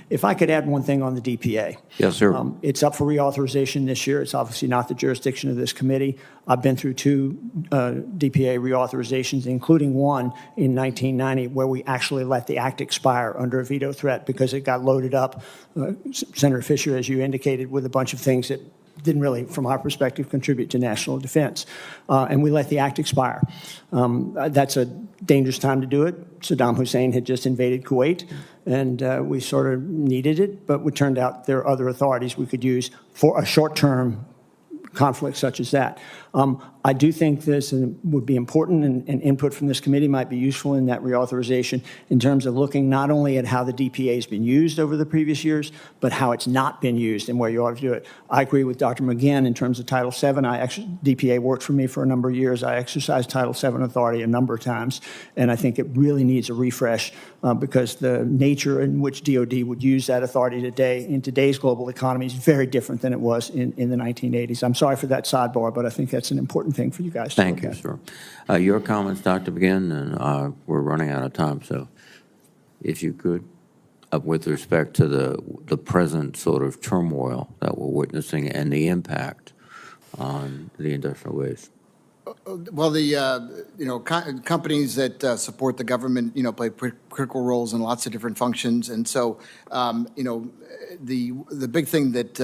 If I could add one thing on the DPA. Yes, sir. It's up for reauthorization this year. It's obviously not the jurisdiction of this committee. I've been through 2 DPA reauthorizations, including one in 1990 where we actually let the act expire under a veto threat because it got loaded up, Senator Fisher, as you indicated, with a bunch of things that didn't really, from our perspective, contribute to national defense. And we let the act expire. That's a dangerous time to do it. Saddam Hussein had just invaded Kuwait, and we sort of needed it, but it turned out there are other authorities we could use for a short-term conflict such as that. I do think this would be important, and input from this committee might be useful in that reauthorization in terms of looking not only at how the DPA has been used over the previous years, but how it's not been used and where you ought to do it. I agree with Dr. McGinn in terms of Title VII. DPA worked for me for a number of years. I exercised Title VII authority a number of times, and I think it really needs a refresh because the nature in which DOD would use that authority today in today's global economy is very different than it was in the 1980s. I'm sorry for that sidebar, but I think that's an important thing for you guys to Thank you, sir. Your comments, Dr. McGinn, and we're running out of time, so if you could, with respect to the present sort of turmoil that we're witnessing and the impact on the industrial base. Well, the companies that support the government, play critical roles in lots of different functions, and so the big thing that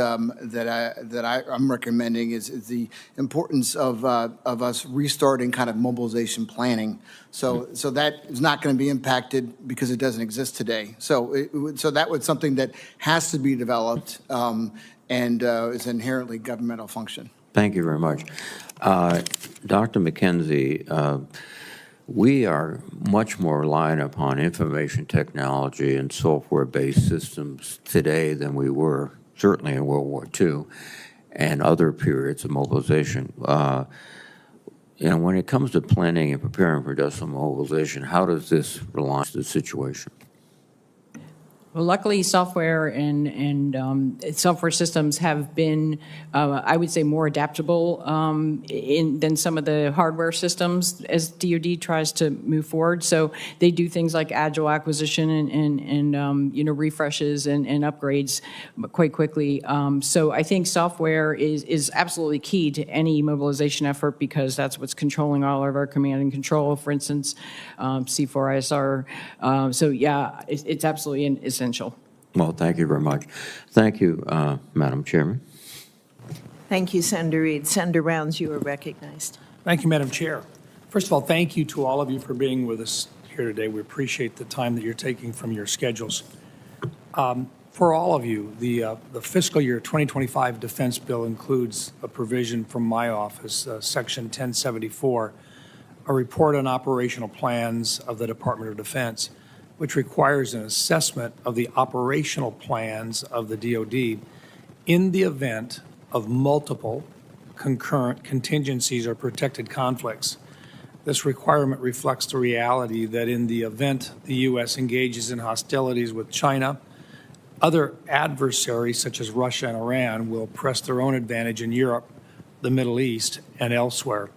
I'm recommending is the importance of us restarting kind of mobilization planning. So that is not going to be impacted because it doesn't exist today. So that was something that has to be developed and is inherently governmental function. Thank you very much. Dr. McKenzie, we are much more reliant upon information technology and software-based systems today than we were certainly in World War II and other periods of mobilization. When it comes to planning and preparing for industrial mobilization, how does this relate to the situation? Well, luckily, software and software systems have been, I would say, more adaptable than some of the hardware systems as DoD tries to move forward. So they do things like agile acquisition and refreshes and upgrades quite quickly. So I think software is absolutely key to any mobilization effort because that's what's controlling all of our command and control. For instance, C4ISR. So yeah, it's absolutely essential. Well, thank you very much. Thank you, Madam Chairman. Thank you, Senator Reid. Senator Rounds, you are recognized. Thank you, Madam Chair. First of all, thank you to all of you for being with us here today. We appreciate the time that you're taking from your schedules. For all of you, the fiscal year 2025 defense bill includes a provision from my office, Section 1074, a report on operational plans of the Department of Defense, which requires an assessment of the operational plans of the DoD in the event of multiple concurrent contingencies or protected conflicts. This requirement reflects the reality that in the event the U.S. engages in hostilities with China, other adversaries such as Russia and Iran will press their own advantage in Europe, the Middle East, and elsewhere.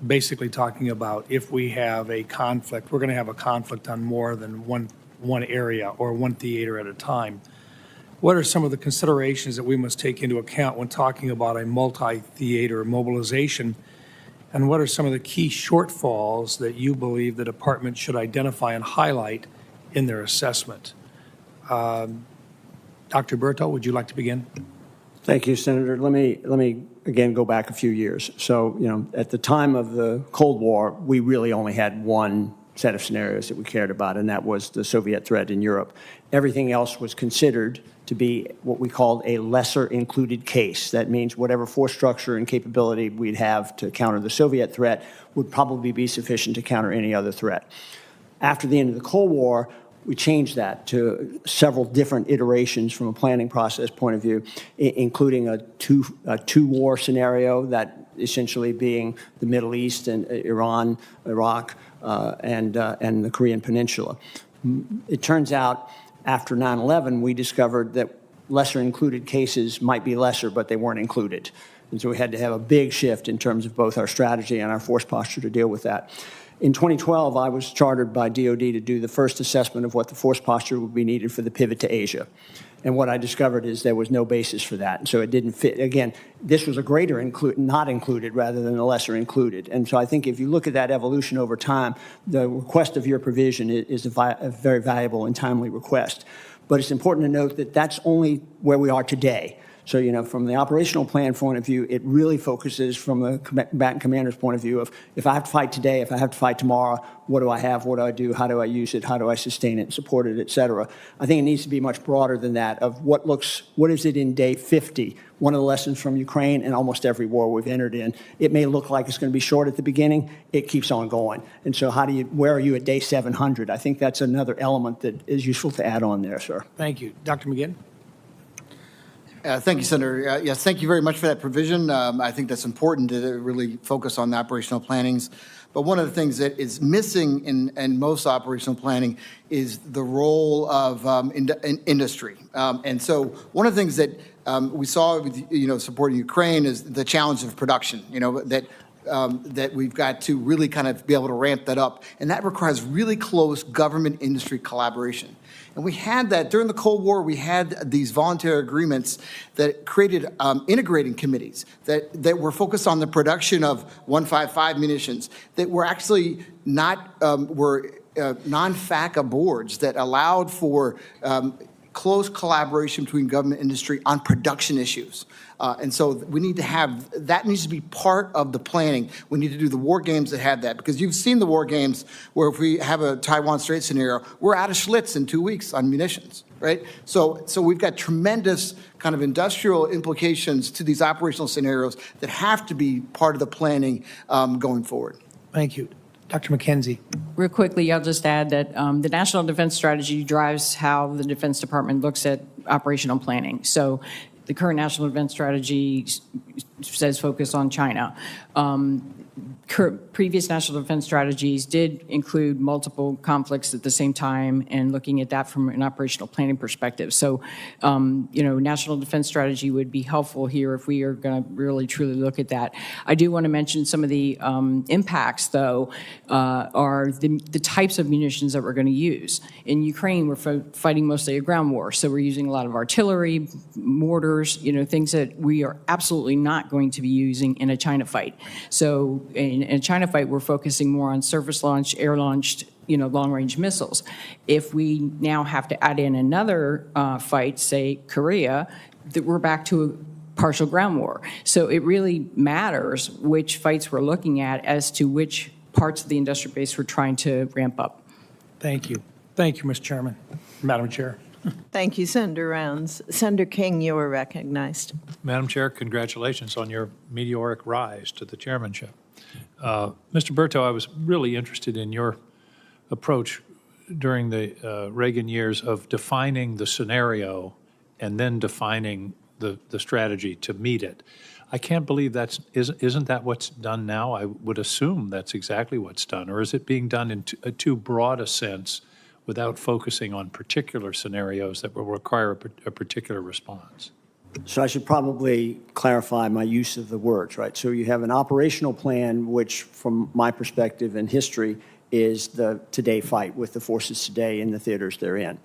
Basically talking about if we have a conflict, we're going to have a conflict on more than one area or one theater at a time. What are some of the considerations that we must take into account when talking about a multi-theater mobilization? And what are some of the key shortfalls that you believe the department should identify and highlight in their assessment? Dr. Berto, would you like to begin? Thank you, Senator. Let me again go back a few years. So, at the time of the Cold War, we really only had one set of scenarios that we cared about, and that was the Soviet threat in Europe. Everything else was considered to be what we called a lesser included case. That means whatever force structure and capability we'd have to counter the Soviet threat would probably be sufficient to counter any other threat. After the end of the Cold War, we changed that to several different iterations from a planning process point of view, including a two-war scenario, that essentially being the Middle East and Iran, Iraq, and the Korean Peninsula. It turns out after 9/11, we discovered that lesser included cases might be lesser, but they weren't included. And so we had to have a big shift in terms of both our strategy and our force posture to deal with that. In 2012, I was chartered by DoD to do the first assessment of what the force posture would be needed for the pivot to Asia. And what I discovered is there was no basis for that. And so it didn't fit. Again, this was a greater not included rather than a lesser included. And so I think if you look at that evolution over time, the request of your provision is a very valuable and timely request. But it's important to note that that's only where we are today. So, from the operational plan point of view, it really focuses from the combatant commander's point of view of if I have to fight today, if I have to fight tomorrow, what do I have, what do I do, how do I use it, how do I sustain it, support it, et cetera. I think it needs to be much broader than that of what is it in day 50? One of the lessons from Ukraine and almost every war we've entered in, it may look like it's going to be short at the beginning, it keeps on going. And so where are you at day 700? I think that's another element that is useful to add on there, sir. Thank you. Dr. McGinn? Thank you, Senator. Yes, thank you very much for that provision. I think that's important to really focus on the operational plannings. But one of the things that is missing in most operational planning is the role of industry. And so one of the things that we saw with supporting Ukraine is the challenge of production. That we've got to really kind of be able to ramp that up, and that requires really close government-industry collaboration. And we had that during the Cold War. We had these voluntary agreements that created integrating committees that were focused on the production of 155 munitions that were actually not non-FACA boards that allowed for close collaboration between government and industry on production issues. And so we need to have, that needs to be part of the planning. We need to do the war games that have that, because you've seen the war games where if we have a Taiwan Strait scenario, we're out of Schlitz in 2 weeks on munitions, right? So we've got tremendous kind of industrial implications to these operational scenarios that have to be part of the planning going forward. Thank you. Dr. McKenzie. Real quickly, I'll just add that the National Defense Strategy drives how the Defense Department looks at operational planning. So the current National Defense Strategy says focus on China. previous national defense strategies did include multiple conflicts at the same time and looking at that from an operational planning perspective. So, national defense strategy would be helpful here if we are going to really truly look at that. I do want to mention some of the impacts, though, are the types of munitions that we're going to use. In Ukraine, we're fighting mostly a ground war, so we're using a lot of artillery, mortars, things that we are absolutely not going to be using in a China fight. So in a China fight, we're focusing more on surface launched, air launched, long-range missiles. If we now have to add in another fight, say Korea, that we're back to a partial ground war. So it really matters which fights we're looking at as to which parts of the industrial base we're trying to ramp up. Thank you. Thank you, Mr. Chairman. Madam Chair. Thank you, Senator Rounds. Senator King, you are recognized. Madam Chair, congratulations on your meteoric rise to the chairmanship. Mr. Berto, I was really interested in your approach during the Reagan years of defining the scenario and then defining the strategy to meet it. I can't believe isn't that what's done now? I would assume that's exactly what's done. Or is it being done in too broad a sense without focusing on particular scenarios that will require a particular response? So I should probably clarify my use of the words, right? So you have an operational plan, which from my perspective and history is the today fight with the forces today in the theaters they're in.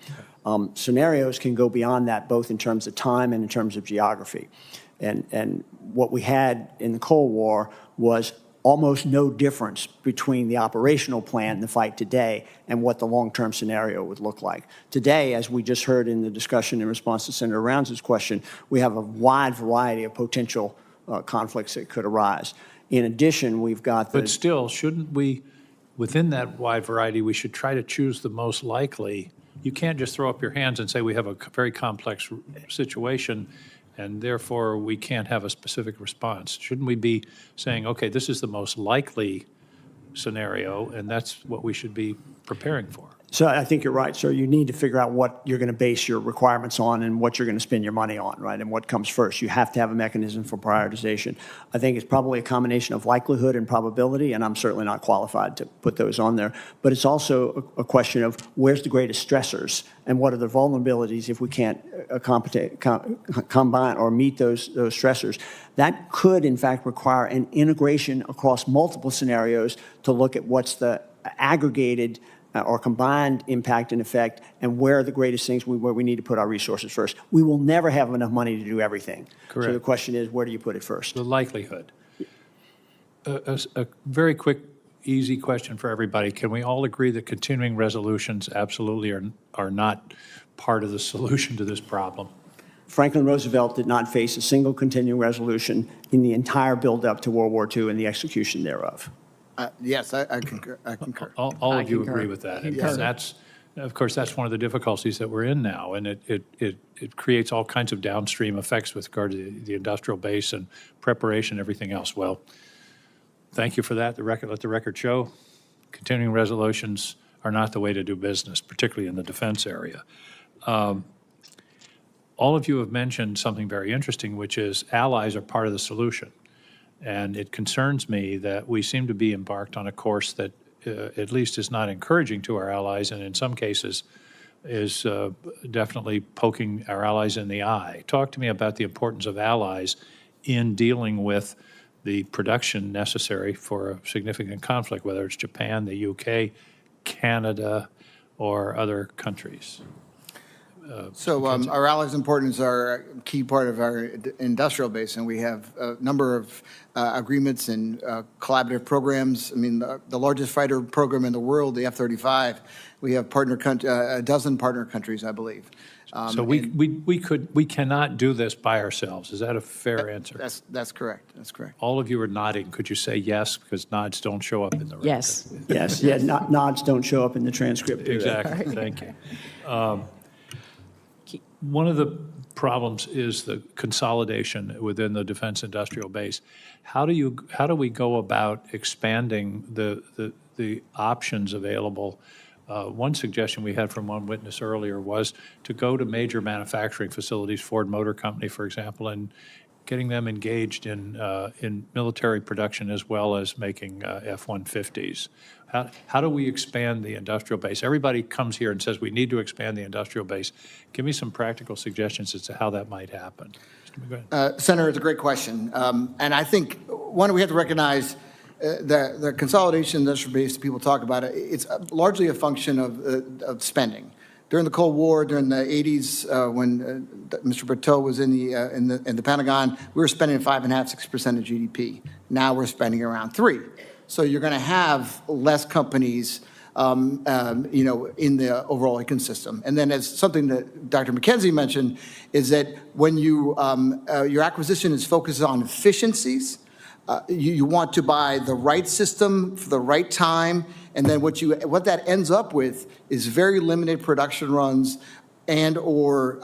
Scenarios can go beyond that, both in terms of time and in terms of geography. And what we had in the Cold War was almost no difference between the operational plan, the fight today, and what the long-term scenario would look like. Today, as we just heard in the discussion in response to Senator Rounds' question, we have a wide variety of potential conflicts that could arise. In addition, we've got the— But still, shouldn't we, within that wide variety, we should try to choose the most likely? You can't just throw up your hands and say we have a very complex situation and therefore we can't have a specific response. Shouldn't we be saying, okay, this is the most likely scenario, and that's what we should be preparing for? So I think you're right. So you need to figure out what you're going to base your requirements on and what you're going to spend your money on, right, and what comes first. You have to have a mechanism for prioritization. I think it's probably a combination of likelihood and probability, and I'm certainly not qualified to put those on there. But it's also a question of where's the greatest stressors and what are the vulnerabilities if we can't combine or meet those stressors. That could, in fact, require an integration across multiple scenarios to look at what's the aggregated or combined impact and effect, and where are the greatest things where we need to put our resources first. We will never have enough money to do everything. Correct. So the question is, where do you put it first? The likelihood. A very quick, easy question for everybody. Can we all agree that continuing resolutions absolutely are not part of the solution to this problem? Franklin Roosevelt did not face a single continuing resolution in the entire buildup to World War II and the execution thereof. Yes, I concur. I concur. All of you concur. agree with that. And Yes. that's, of course, that's one of the difficulties that we're in now, and it creates all kinds of downstream effects with regard to the industrial base and preparation, everything else. Well, thank you for that. Let the record show, continuing resolutions are not the way to do business, particularly in the defense area. All of you have mentioned something very interesting, which is allies are part of the solution. And it concerns me that we seem to be embarked on a course that at least is not encouraging to our allies, and in some cases is definitely poking our allies in the eye. Talk to me about the importance of allies in dealing with the production necessary for a significant conflict, whether it's Japan, the UK, Canada, or other countries. So our allies' importance are a key part of our industrial base, and we have a number of agreements and collaborative programs. I mean, the largest fighter program in the world, the F-35, we have a dozen partner countries, I believe. So we cannot do this by ourselves. Is that a fair answer? That's correct. That's correct. All of you are nodding. Could you say yes? Because nods don't show up in the record. Yes. Yes, yeah, nods don't show up in the transcript. Do they? Exactly. Thank you. One of the problems is the consolidation within the defense industrial base. How do we go about expanding the options available? One suggestion we had from one witness earlier was to go to major manufacturing facilities, Ford Motor Company, for example, and getting them engaged in military production as well as making F-150s. How do we expand the industrial base? Everybody comes here and says we need to expand the industrial base. Give me some practical suggestions as to how that might happen. Go ahead. Senator, it's a great question. And I think, one, we have to recognize the consolidation industrial base, people talk about it, it's largely a function of spending. During the Cold War, during the 80s, when Mr. Berteau was in the Pentagon, we were spending 5.5%, 6% of GDP. Now we're spending around 3%. So you're going to have less companies, in the overall ecosystem. And then, as something that Dr. McKenzie mentioned, is that when your acquisition is focused on efficiencies, you want to buy the right system for the right time, and then what that ends up with is very limited production runs and/or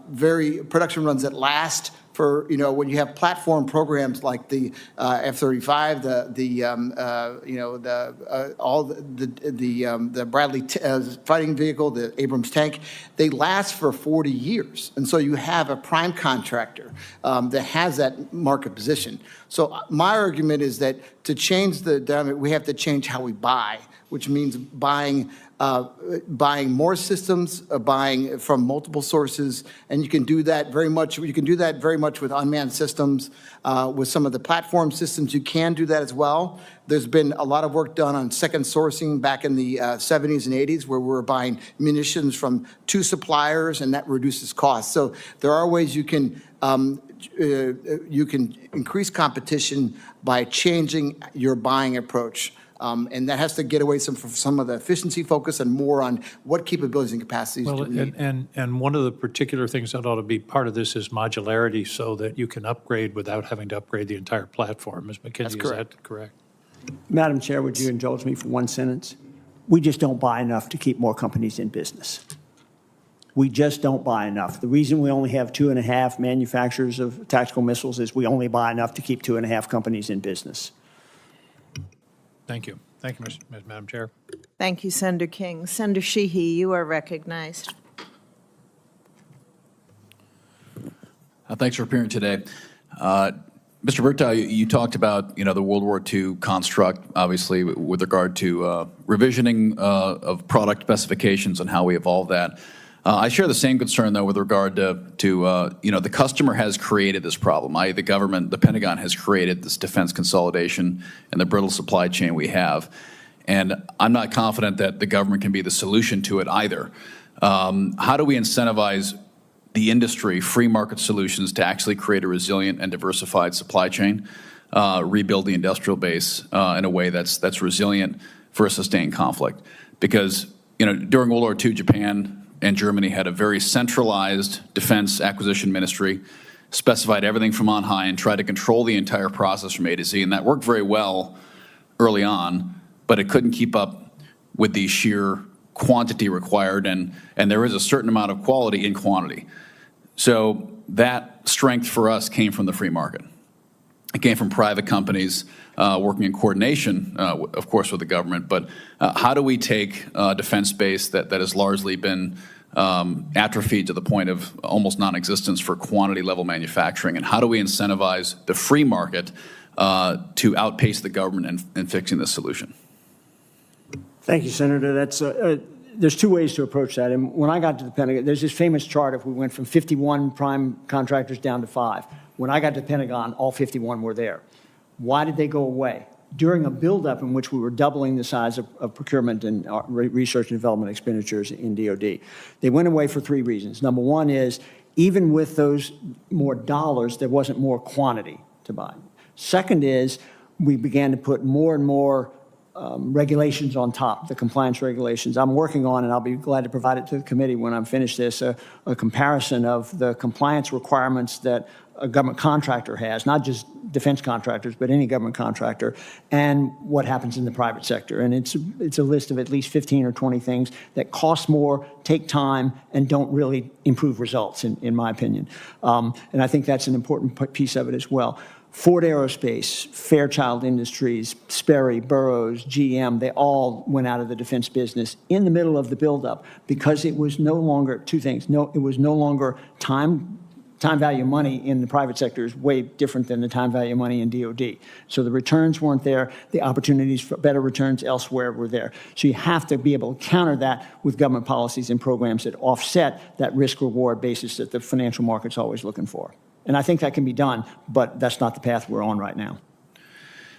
very production runs that last for, when you have platform programs like the F-35, the Bradley fighting vehicle, the Abrams tank, they last for 40 years. And so you have a prime contractor that has that market position. So my argument is that to change the dynamic, we have to change how we buy, which means buying more systems, buying from multiple sources, and you can do that very much. You can do that very much with unmanned systems, with some of the platform systems. You can do that as well. There's been a lot of work done on second sourcing back in the 70s and 80s, where we're buying munitions from 2 suppliers, and that reduces costs. So there are ways you can increase competition by changing your buying approach. And that has to get away from some of the efficiency focus and more on what capabilities and capacities do we need. And one of the particular things that ought to be part of this is modularity, so that you can upgrade without having to upgrade the entire platform. Ms. McKenzie, is that correct? Madam Chair, would you indulge me for one sentence? We just don't buy enough to keep more companies in business. We just don't buy enough. The reason we only have 2.5 manufacturers of tactical missiles is we only buy enough to keep 2.5 companies in business. Thank you. Thank you, Madam Chair. Thank you, Senator King. Senator Sheehy, you are recognized. Thanks for appearing today. Mr. Berteau, you talked about, the World War II construct, obviously, with regard to revisioning of product specifications and how we evolve that. I share the same concern, though, with regard to the customer has created this problem. The government, the Pentagon has created this defense consolidation and the brittle supply chain we have. And I'm not confident that the government can be the solution to it either. How do we incentivize the industry, free market solutions, to actually create a resilient and diversified supply chain, rebuild the industrial base in a way that's resilient for a sustained conflict? Because, during World War II, Japan and Germany had a very centralized defense acquisition ministry, specified everything from on high, and tried to control the entire process from A to Z. And that worked very well early on, but it couldn't keep up with the sheer quantity required, and there is a certain amount of quality in quantity. So that strength for us came from the free market. It came from private companies working in coordination, of course, with the government. But how do we take a defense base that has largely been atrophied to the point of almost non-existence for quantity-level manufacturing, and how do we incentivize the free market to outpace the government in fixing this solution? Thank you, Senator. There's 2 ways to approach that. And when I got to the Pentagon, there's this famous chart of we went from 51 prime contractors down to 5. When I got to the Pentagon, all 51 were there. Why did they go away? During a buildup in which we were doubling the size of procurement and research and development expenditures in DOD. They went away for 3 reasons. Number one is, even with those more dollars, there wasn't more quantity to buy. Second is, we began to put more and more regulations on top, the compliance regulations. I'm working on, and I'll be glad to provide it to the committee when I'm finished this, a comparison of the compliance requirements that a government contractor has, not just defense contractors, but any government contractor, and what happens in the private sector. And it's a list of at least 15 or 20 things that cost more, take time, and don't really improve results, in my opinion. And I think that's an important piece of it as well. Ford Aerospace, Fairchild Industries, Sperry, Burroughs, GM, they all went out of the defense business in the middle of the buildup because it was no longer, 2 things. It was no longer time time value of money in the private sector is way different than the time value of money in DOD. So the returns weren't there. The opportunities for better returns elsewhere were there. So you have to be able to counter that with government policies and programs that offset that risk-reward basis that the financial market's always looking for. And I think that can be done, but that's not the path we're on right now.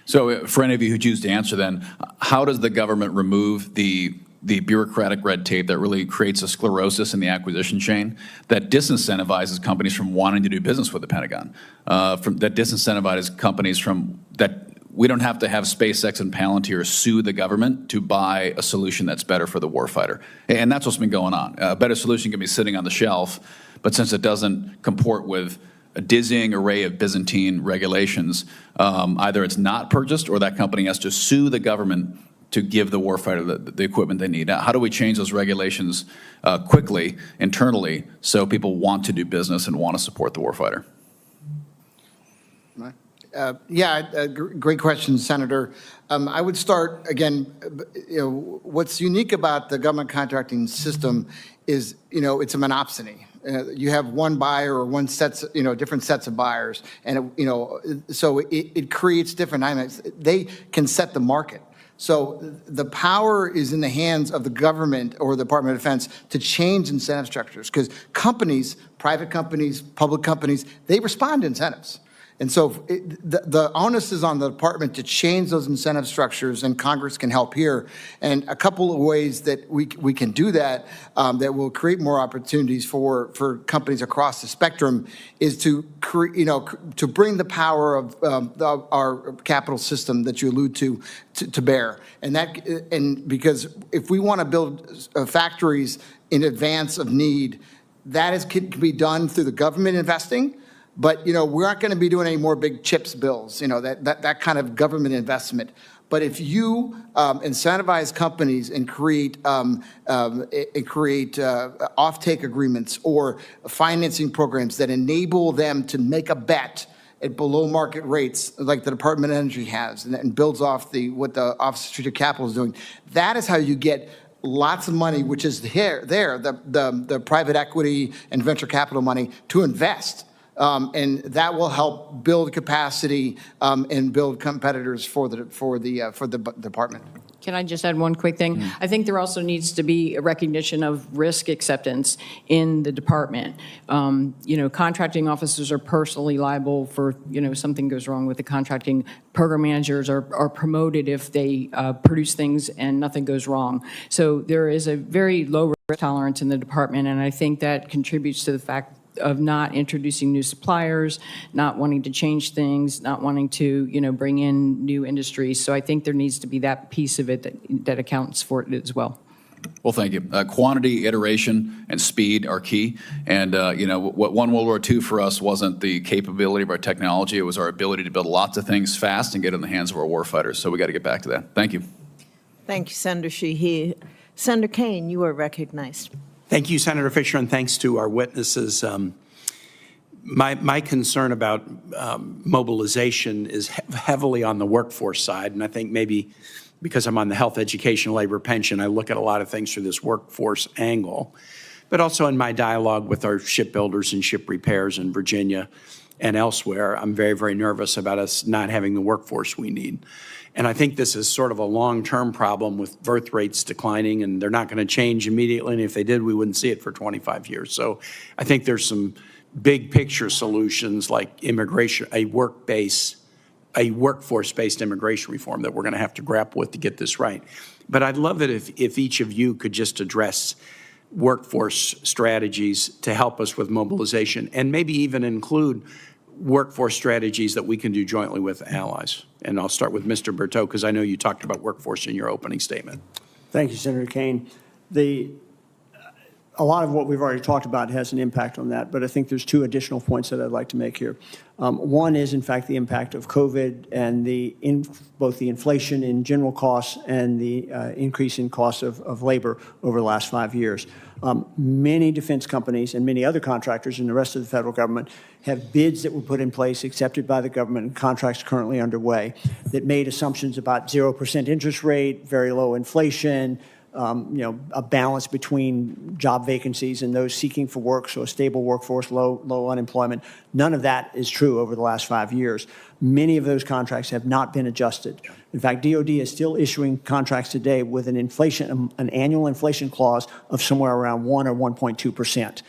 So for any of you who choose to answer then, how does the government remove the bureaucratic red tape that really creates a sclerosis in the acquisition chain that disincentivizes companies from wanting to do business with the Pentagon, that disincentivizes companies from that we don't have to have SpaceX and Palantir sue the government to buy a solution that's better for the warfighter. And that's what's been going on. A better solution can be sitting on the shelf, but since it doesn't comport with a dizzying array of Byzantine regulations, either it's not purchased or that company has to sue the government to give the warfighter the equipment they need. Now, how do we change those regulations quickly, internally, so people want to do business and want to support the warfighter? Great question, Senator. I would start, again, what's unique about the government contracting system is, it's a monopsony. You have one buyer or one sets, different sets of buyers, and, so it creates different dynamics. They can set the market. So the power is in the hands of the government or the Department of Defense to change incentive structures, because companies, private companies, public companies, they respond to incentives. And so the onus is on the department to change those incentive structures, and Congress can help here. And a couple of ways that we can do that, that will create more opportunities for companies across the spectrum, is to to bring the power of our capital system that you allude to bear. And because if we want to build factories in advance of need, can be done through the government investing. But, we're not going to be doing any more big CHIPS bills, that kind of government investment. But if you incentivize companies and create offtake agreements or financing programs that enable them to make a bet at below market rates, like the Department of Energy has, and builds off what the Office of Strategic Capital is doing, that is how you get lots of money, which is the private equity and venture capital money to invest. And that will help build capacity and build competitors for the department. Can I just add one quick thing? I think there also needs to be a recognition of risk acceptance in the department. Contracting officers are personally liable for, something goes wrong with the contracting. Program managers are promoted if they produce things and nothing goes wrong. So there is a very low risk tolerance in the department, and I think that contributes to the fact of not introducing new suppliers, not wanting to change things, not wanting to, bring in new industries. So I think there needs to be that piece of it that accounts for it as well. Well, thank you. Quantity, iteration, and speed are key. And, what won World War II for us wasn't the capability of our technology. It was our ability to build lots of things fast and get in the hands of our warfighters. So we got to get back to that. Thank you. Thank you, Senator Sheehy. Senator Kane, you are recognized. Thank you, Senator Fisher, and thanks to our witnesses. My concern about mobilization is heavily on the workforce side, and I think maybe because I'm on the health, education, labor, pension, I look at a lot of things through this workforce angle. But also in my dialogue with our shipbuilders and ship repairs in Virginia and elsewhere, I'm very, very nervous about us not having the workforce we need. And I think this is sort of a long-term problem with birth rates declining, and they're not going to change immediately. And if they did, we wouldn't see it for 25 years. So I think there's some big picture solutions like immigration, a workforce-based immigration reform that we're going to have to grapple with to get this right. But I'd love it if each of you could just address workforce strategies to help us with mobilization, and maybe even include workforce strategies that we can do jointly with allies. And I'll start with Mr. Berteau, because I know you talked about workforce in your opening statement. Thank you, Senator Kane. A lot of what we've already talked about has an impact on that, but I think there's two additional points that I'd like to make here. One is, in fact, the impact of COVID and both the inflation in general costs and the increase in costs of labor over the last 5 years. Many defense companies and many other contractors and the rest of the federal government have bids that were put in place, accepted by the government, and contracts currently underway that made assumptions about 0% interest rate, very low inflation, a balance between job vacancies and those seeking for work, so a stable workforce, low unemployment. None of that is true over the last 5 years. Many of those contracts have not been adjusted. In fact, DOD is still issuing contracts today with an annual inflation clause of somewhere around 1 or 1.2%.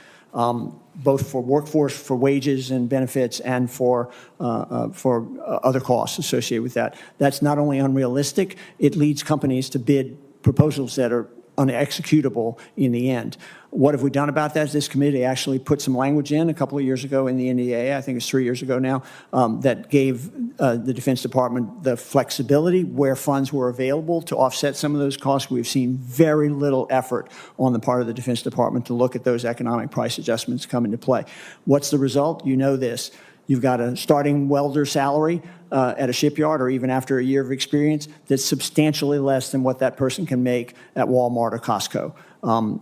Both for workforce, for wages and benefits, and for other costs associated with that. That's not only unrealistic, it leads companies to bid proposals that are unexecutable in the end. What have we done about that? This committee actually put some language in a couple of years ago in the NDAA, I think it's 3 years ago now, that gave the Defense Department the flexibility where funds were available to offset some of those costs. We've seen very little effort on the part of the Defense Department to look at those economic price adjustments come into play. What's the result? You know this. You've got a starting welder salary at a shipyard, or even after a year of experience, that's substantially less than what that person can make at Walmart or Costco.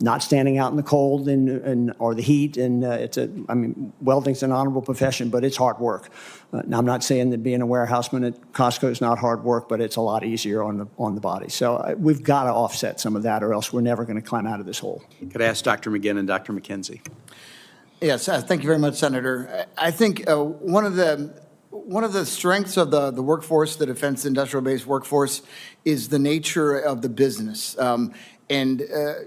Not standing out in the cold or the heat, and welding's an honorable profession, but it's hard work. Now, I'm not saying that being a warehouseman at Costco is not hard work, but it's a lot easier on the body. So we've got to offset some of that, or else we're never going to climb out of this hole. Could I ask Dr. McGinn and Dr. McKenzie? Yes, thank you very much, Senator. I think one of the strengths of the workforce, the defense industrial-based workforce, is the nature of the business. And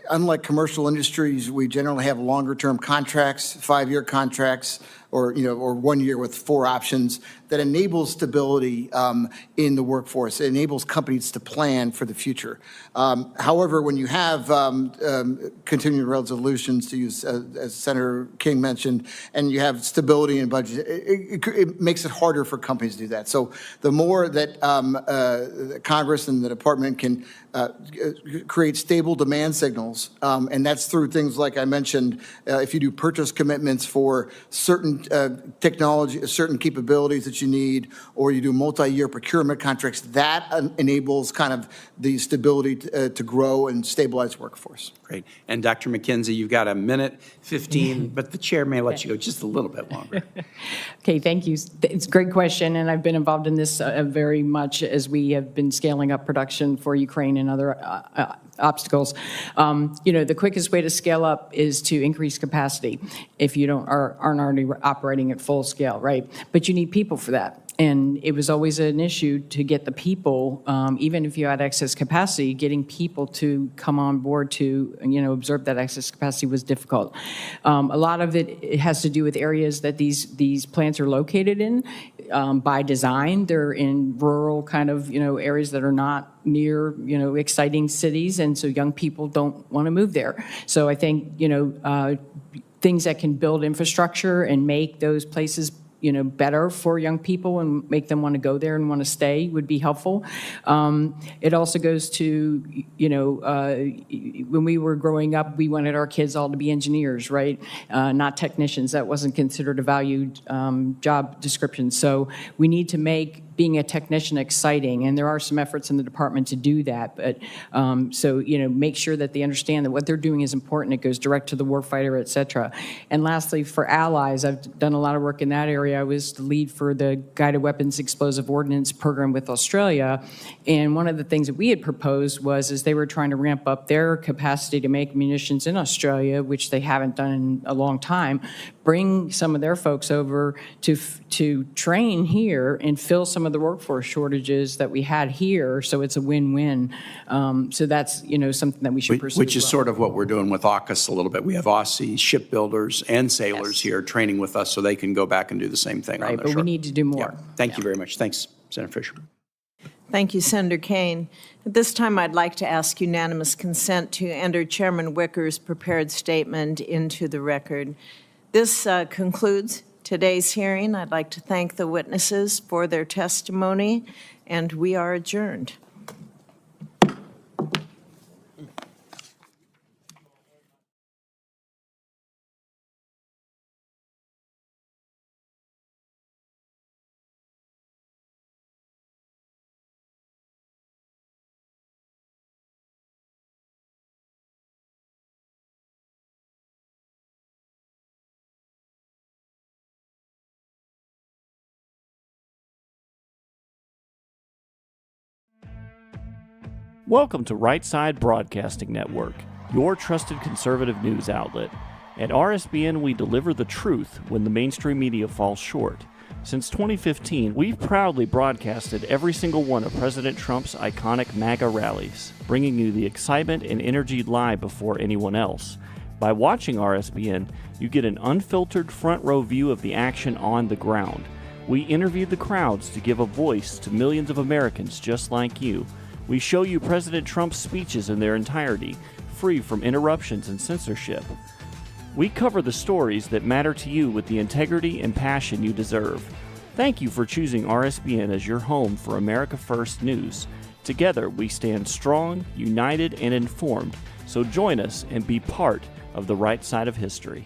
unlike commercial industries, we generally have longer-term contracts, 5-year contracts, or 1 year with 4 options that enables stability in the workforce. It enables companies to plan for the future. However, when you have continuing resolutions, to use, as Senator King mentioned, and you have stability in budget, it makes it harder for companies to do that. So the more that Congress and the department can create stable demand signals, and that's through things like I mentioned, if you do purchase commitments for certain technology, certain capabilities that you need, or you do multi-year procurement contracts, that enables kind of the stability to grow and stabilize workforce. Great. And Dr. McKenzie, you've got 1:15, but the chair may let you go just a little bit longer. Okay, thank you. It's a great question, and I've been involved in this very much as we have been scaling up production for Ukraine and other obstacles. The quickest way to scale up is to increase capacity if you aren't already operating at full scale, right? But you need people for that. And it was always an issue to get the people, even if you had excess capacity, getting people to come on board to, absorb that excess capacity was difficult. A lot of it has to do with areas that these plants are located in. By design, they're in rural kind of, areas that are not near, exciting cities, and so young people don't want to move there. So I think, things that can build infrastructure and make those places better for young people and make them want to go there and want to stay would be helpful. It also goes to, when we were growing up, we wanted our kids all to be engineers, right? Not technicians. That wasn't considered a valued job description. So we need to make being a technician exciting, and there are some efforts in the department to do that. But make sure that they understand that what they're doing is important. It goes direct to the warfighter, et cetera. And lastly, for allies, I've done a lot of work in that area. I was the lead for the Guided Weapons Explosive Ordnance program with Australia. And one of the things that we had proposed was, as they were trying to ramp up their capacity to make munitions in Australia, which they haven't done in a long time, bring some of their folks over to train here and fill some of the workforce shortages that we had here. So it's a win-win. So that's, something that we should pursue. Which is sort of what we're doing with AUKUS a little bit. We have Aussie shipbuilders and sailors here training with us so they can go back and do the same thing. Right, but we need to do more. Yeah. Thank you very much. Thanks, Senator Fisher. Thank you, Senator Kane. At this time, I'd like to ask unanimous consent to enter Chairman Wicker's prepared statement into the record. This concludes today's hearing. I'd like to thank the witnesses for their testimony, and we are adjourned. Welcome to Right Side Broadcasting Network, your trusted conservative news outlet. At RSBN, we deliver the truth when the mainstream media falls short. Since 2015, we've proudly broadcasted every single one of President Trump's iconic MAGA rallies, bringing you the excitement and energy live before anyone else. By watching RSBN, you get an unfiltered front row view of the action on the ground. We interview the crowds to give a voice to millions of Americans just like you. We show you President Trump's speeches in their entirety, free from interruptions and censorship. We cover the stories that matter to you with the integrity and passion you deserve. Thank you for choosing RSBN as your home for America First News. Together, we stand strong, united, and informed. So join us and be part of the right side of history.